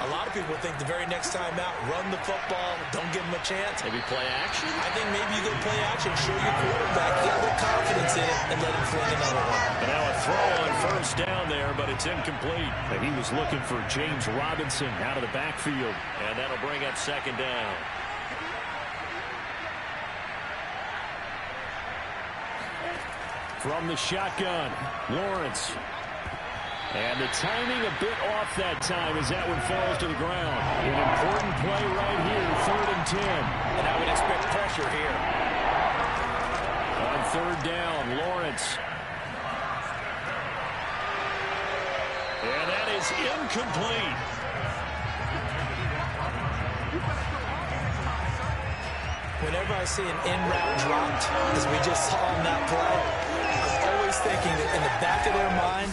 a lot of people think the very next time out, run the football, don't give them a chance. Maybe play action? I think maybe you go play action, show your quarterback, get a little confidence in it, and let him fling another one. And now a throw on first down there, but it's incomplete. And he was looking for James Robinson out of the backfield. And that'll bring up 2nd down. From the shotgun, Lawrence. And the timing a bit off that time as that one falls to the ground. An important play right here, 3rd and 10. And I would expect pressure here. On 3rd down, Lawrence. And that is incomplete. Whenever I see an in-route dropped, as we just saw on that play, I'm always thinking that in the back of their mind,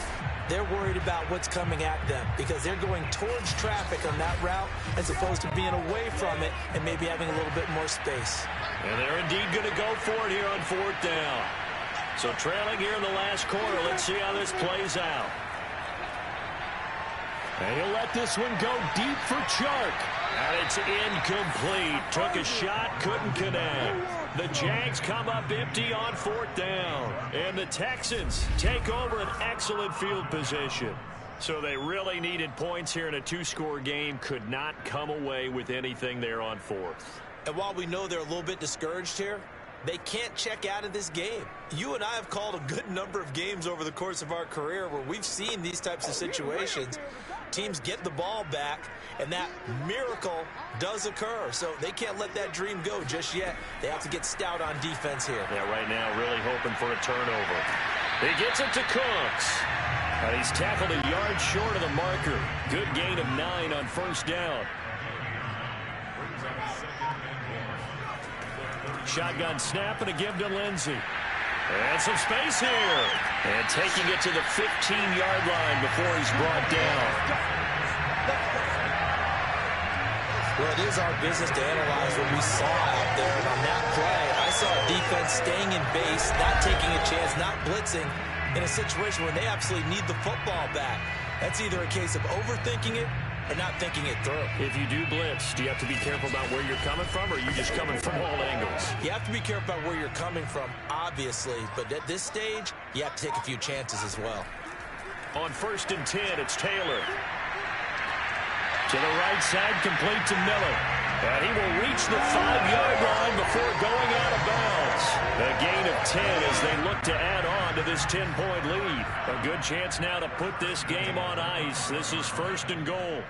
they're worried about what's coming at them because they're going towards traffic on that route as opposed to being away from it and maybe having a little bit more space. And they're indeed going to go for it here on 4th down. So trailing here in the last quarter, let's see how this plays out. And he'll let this one go deep for Chark. And it's incomplete. Took a shot, couldn't connect. The Jags come up empty on 4th down. And the Texans take over an excellent field position. So they really needed points here in a 2-score game. Could not come away with anything there on 4th. And while we know they're a little bit discouraged here, they can't check out of this game. You and I have called a good number of games over the course of our career where we've seen these types of situations. Teams get the ball back, and that miracle does occur. So they can't let that dream go just yet. They have to get stout on defense here. Yeah, right now really hoping for a turnover. He gets it to Cooks. And he's tackled a yard short of the marker. Good gain of 9 on first down. Shotgun snap and a give to Lindsey. And some space here. And taking it to the 15-yard line before he's brought down. Well, it is our business to analyze what we saw out there. And on that play, I saw a defense staying in base, not taking a chance, not blitzing in a situation where they absolutely need the football back. That's either a case of overthinking it or not thinking it through. If you do blitz, do you have to be careful about where you're coming from, or are you just coming from all angles? You have to be careful about where you're coming from, obviously. But at this stage, you have to take a few chances as well. On 1st and 10, it's Taylor. To the right side, complete to Miller. And he will reach the 5-yard line before going out of bounds. A gain of 10 as they look to add on to this 10-point lead. A good chance now to put this game on ice. This is 1st and goal.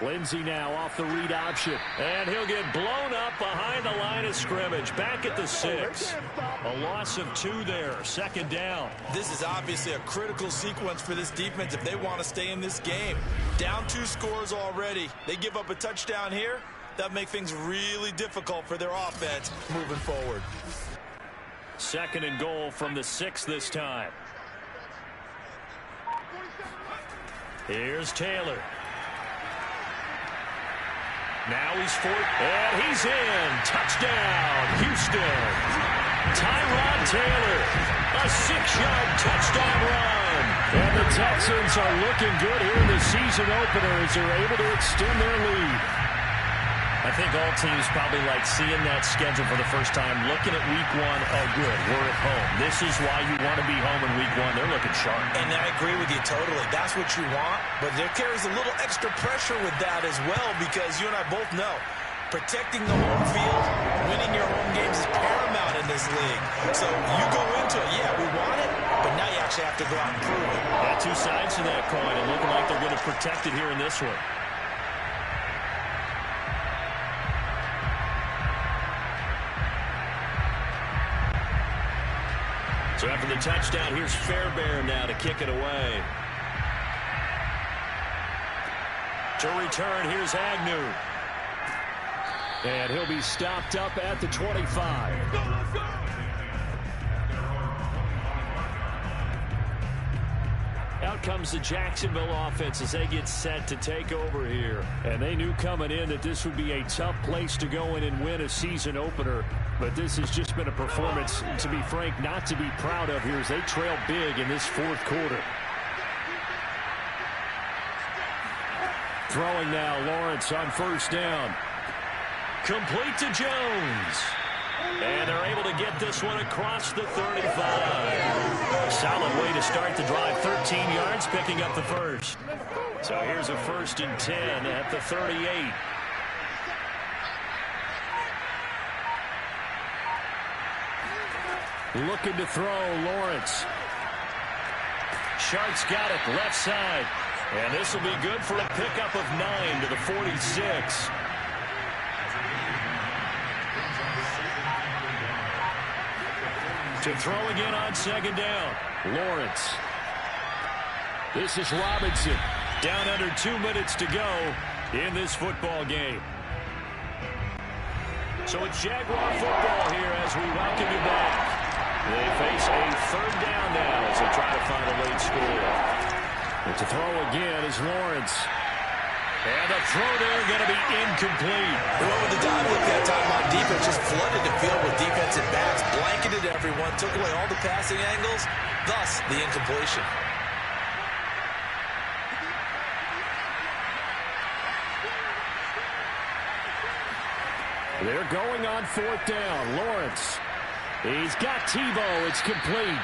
Lindsey now off the read option. And he'll get blown up behind the line of scrimmage. Back at the 6. A loss of 2 there. 2nd down. This is obviously a critical sequence for this defense if they want to stay in this game. Down 2 scores already. They give up a touchdown here. That make things really difficult for their offense moving forward. 2nd and goal from the 6 this time. Here's Taylor. Now he's and he's in. Touchdown, Houston. Tyrod Taylor, a 6-yard touchdown run. And the Texans are looking good here in the season opener as they're able to extend their lead. I think all teams probably like seeing that schedule for the first time, looking at week 1. Oh, good, we're at home. This is why you want to be home in week 1. They're looking sharp. And I agree with you totally. That's what you want, but there carries a little extra pressure with that as well because you and I both know protecting the home field, winning your home games is paramount in this league. So you go into it, yeah, we want it, but now you actually have to go out and prove it. Yeah, 2 sides to that coin, and looking like they're going to protect it here in this one. So after the touchdown, here's Fairbairn now to kick it away. To return, here's Agnew. And he'll be stopped up at the 25. Out comes the Jacksonville offense as they get set to take over here. And they knew coming in that this would be a tough place to go in and win a season opener. But this has just been a performance, to be frank, not to be proud of here as they trail big in this 4th quarter. Throwing now, Lawrence on 1st down. Complete to Jones. And they're able to get this one across the 35. Solid way to start the drive. 13 yards, picking up the 1st. So here's a 1st and 10 at the 38. Looking to throw, Lawrence. Shark's got it, left side. And this will be good for a pickup of 9 to the 46. To throw again on 2nd down. Lawrence. This is Robinson. Down under 2 minutes to go in this football game. So it's Jaguar football here as we welcome you back. They face a 3rd down now as they try to find a late score. And to throw again is Lawrence. And the throw there going to be incomplete. What with the dive look that time on defense, just flooded the field with defensive backs, blanketed everyone, took away all the passing angles, thus the incompletion. They're going on 4th down. Lawrence. He's got Tebow. It's complete.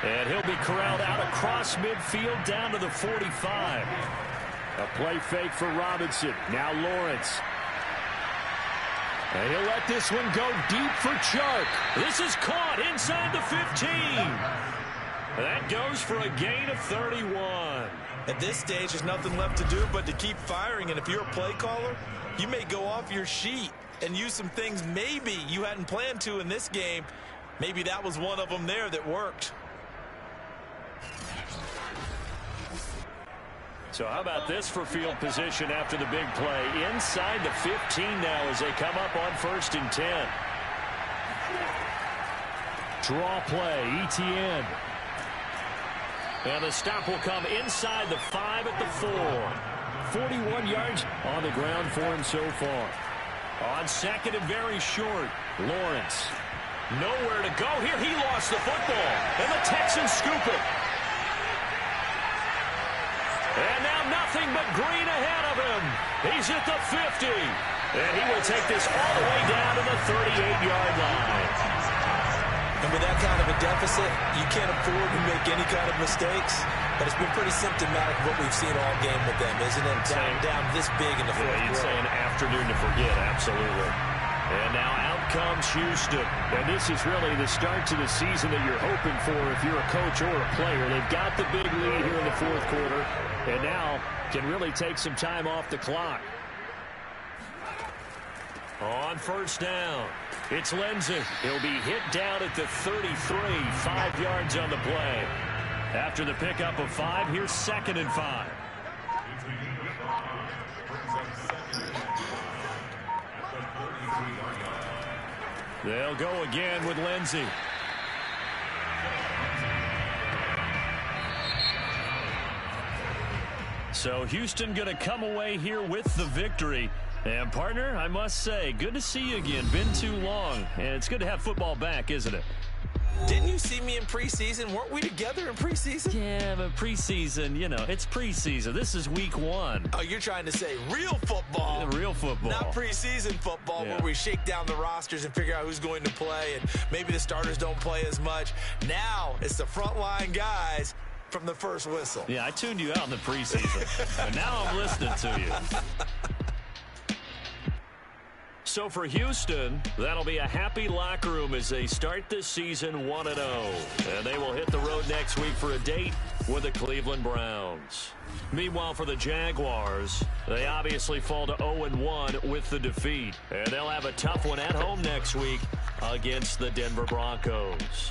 And he'll be corralled out across midfield down to the 45. A play fake for Robinson. Now Lawrence. And he'll let this one go deep for Chark. This is caught inside the 15. That goes for a gain of 31. At this stage, there's nothing left to do but to keep firing. And if you're a play caller, you may go off your sheet and use some things maybe you hadn't planned to in this game. Maybe that was one of them there that worked. So how about this for field position after the big play? Inside the 15 now as they come up on 1st and 10. Draw play, ETN. And the stop will come inside the 5 at the 4. 41 yards on the ground for him so far. On 2nd and very short, Lawrence. Nowhere to go here. He lost the football. And the Texans scoop it. And now nothing but green ahead of him. He's at the 50. And he will take this all the way down to the 38-yard line. And with that kind of a deficit, you can't afford to make any kind of mistakes. But it's been pretty symptomatic of what we've seen all game with them, isn't it? Down this big in the fourth quarter. You'd say an afternoon to forget, absolutely. And now out comes Houston. And this is really the start to the season that you're hoping for if you're a coach or a player. They've got the big lead here in the 4th quarter. And now can really take some time off the clock. On first down, it's Lindsey. He'll be hit down at the 33, 5 yards on the play. After the pickup of 5, here's 2nd and 5. They'll go again with Lindsey. So Houston going to come away here with the victory. And, partner, I must say, good to see you again. Been too long. And it's good to have football back, isn't it? Didn't you see me in preseason? Weren't we together in preseason? Yeah, but preseason, you know, it's preseason. This is week 1. Oh, you're trying to say real football. Real football. Not preseason football where we shake down the rosters and figure out who's going to play, and maybe the starters don't play as much. Now it's the frontline guys from the first whistle. Yeah, I tuned you out in the preseason. But now I'm listening to you. So for Houston, that'll be a happy locker room as they start this season 1-0. And they will hit the road next week for a date with the Cleveland Browns. Meanwhile, for the Jaguars, they obviously fall to 0-1 with the defeat. And they'll have a tough one at home next week against the Denver Broncos.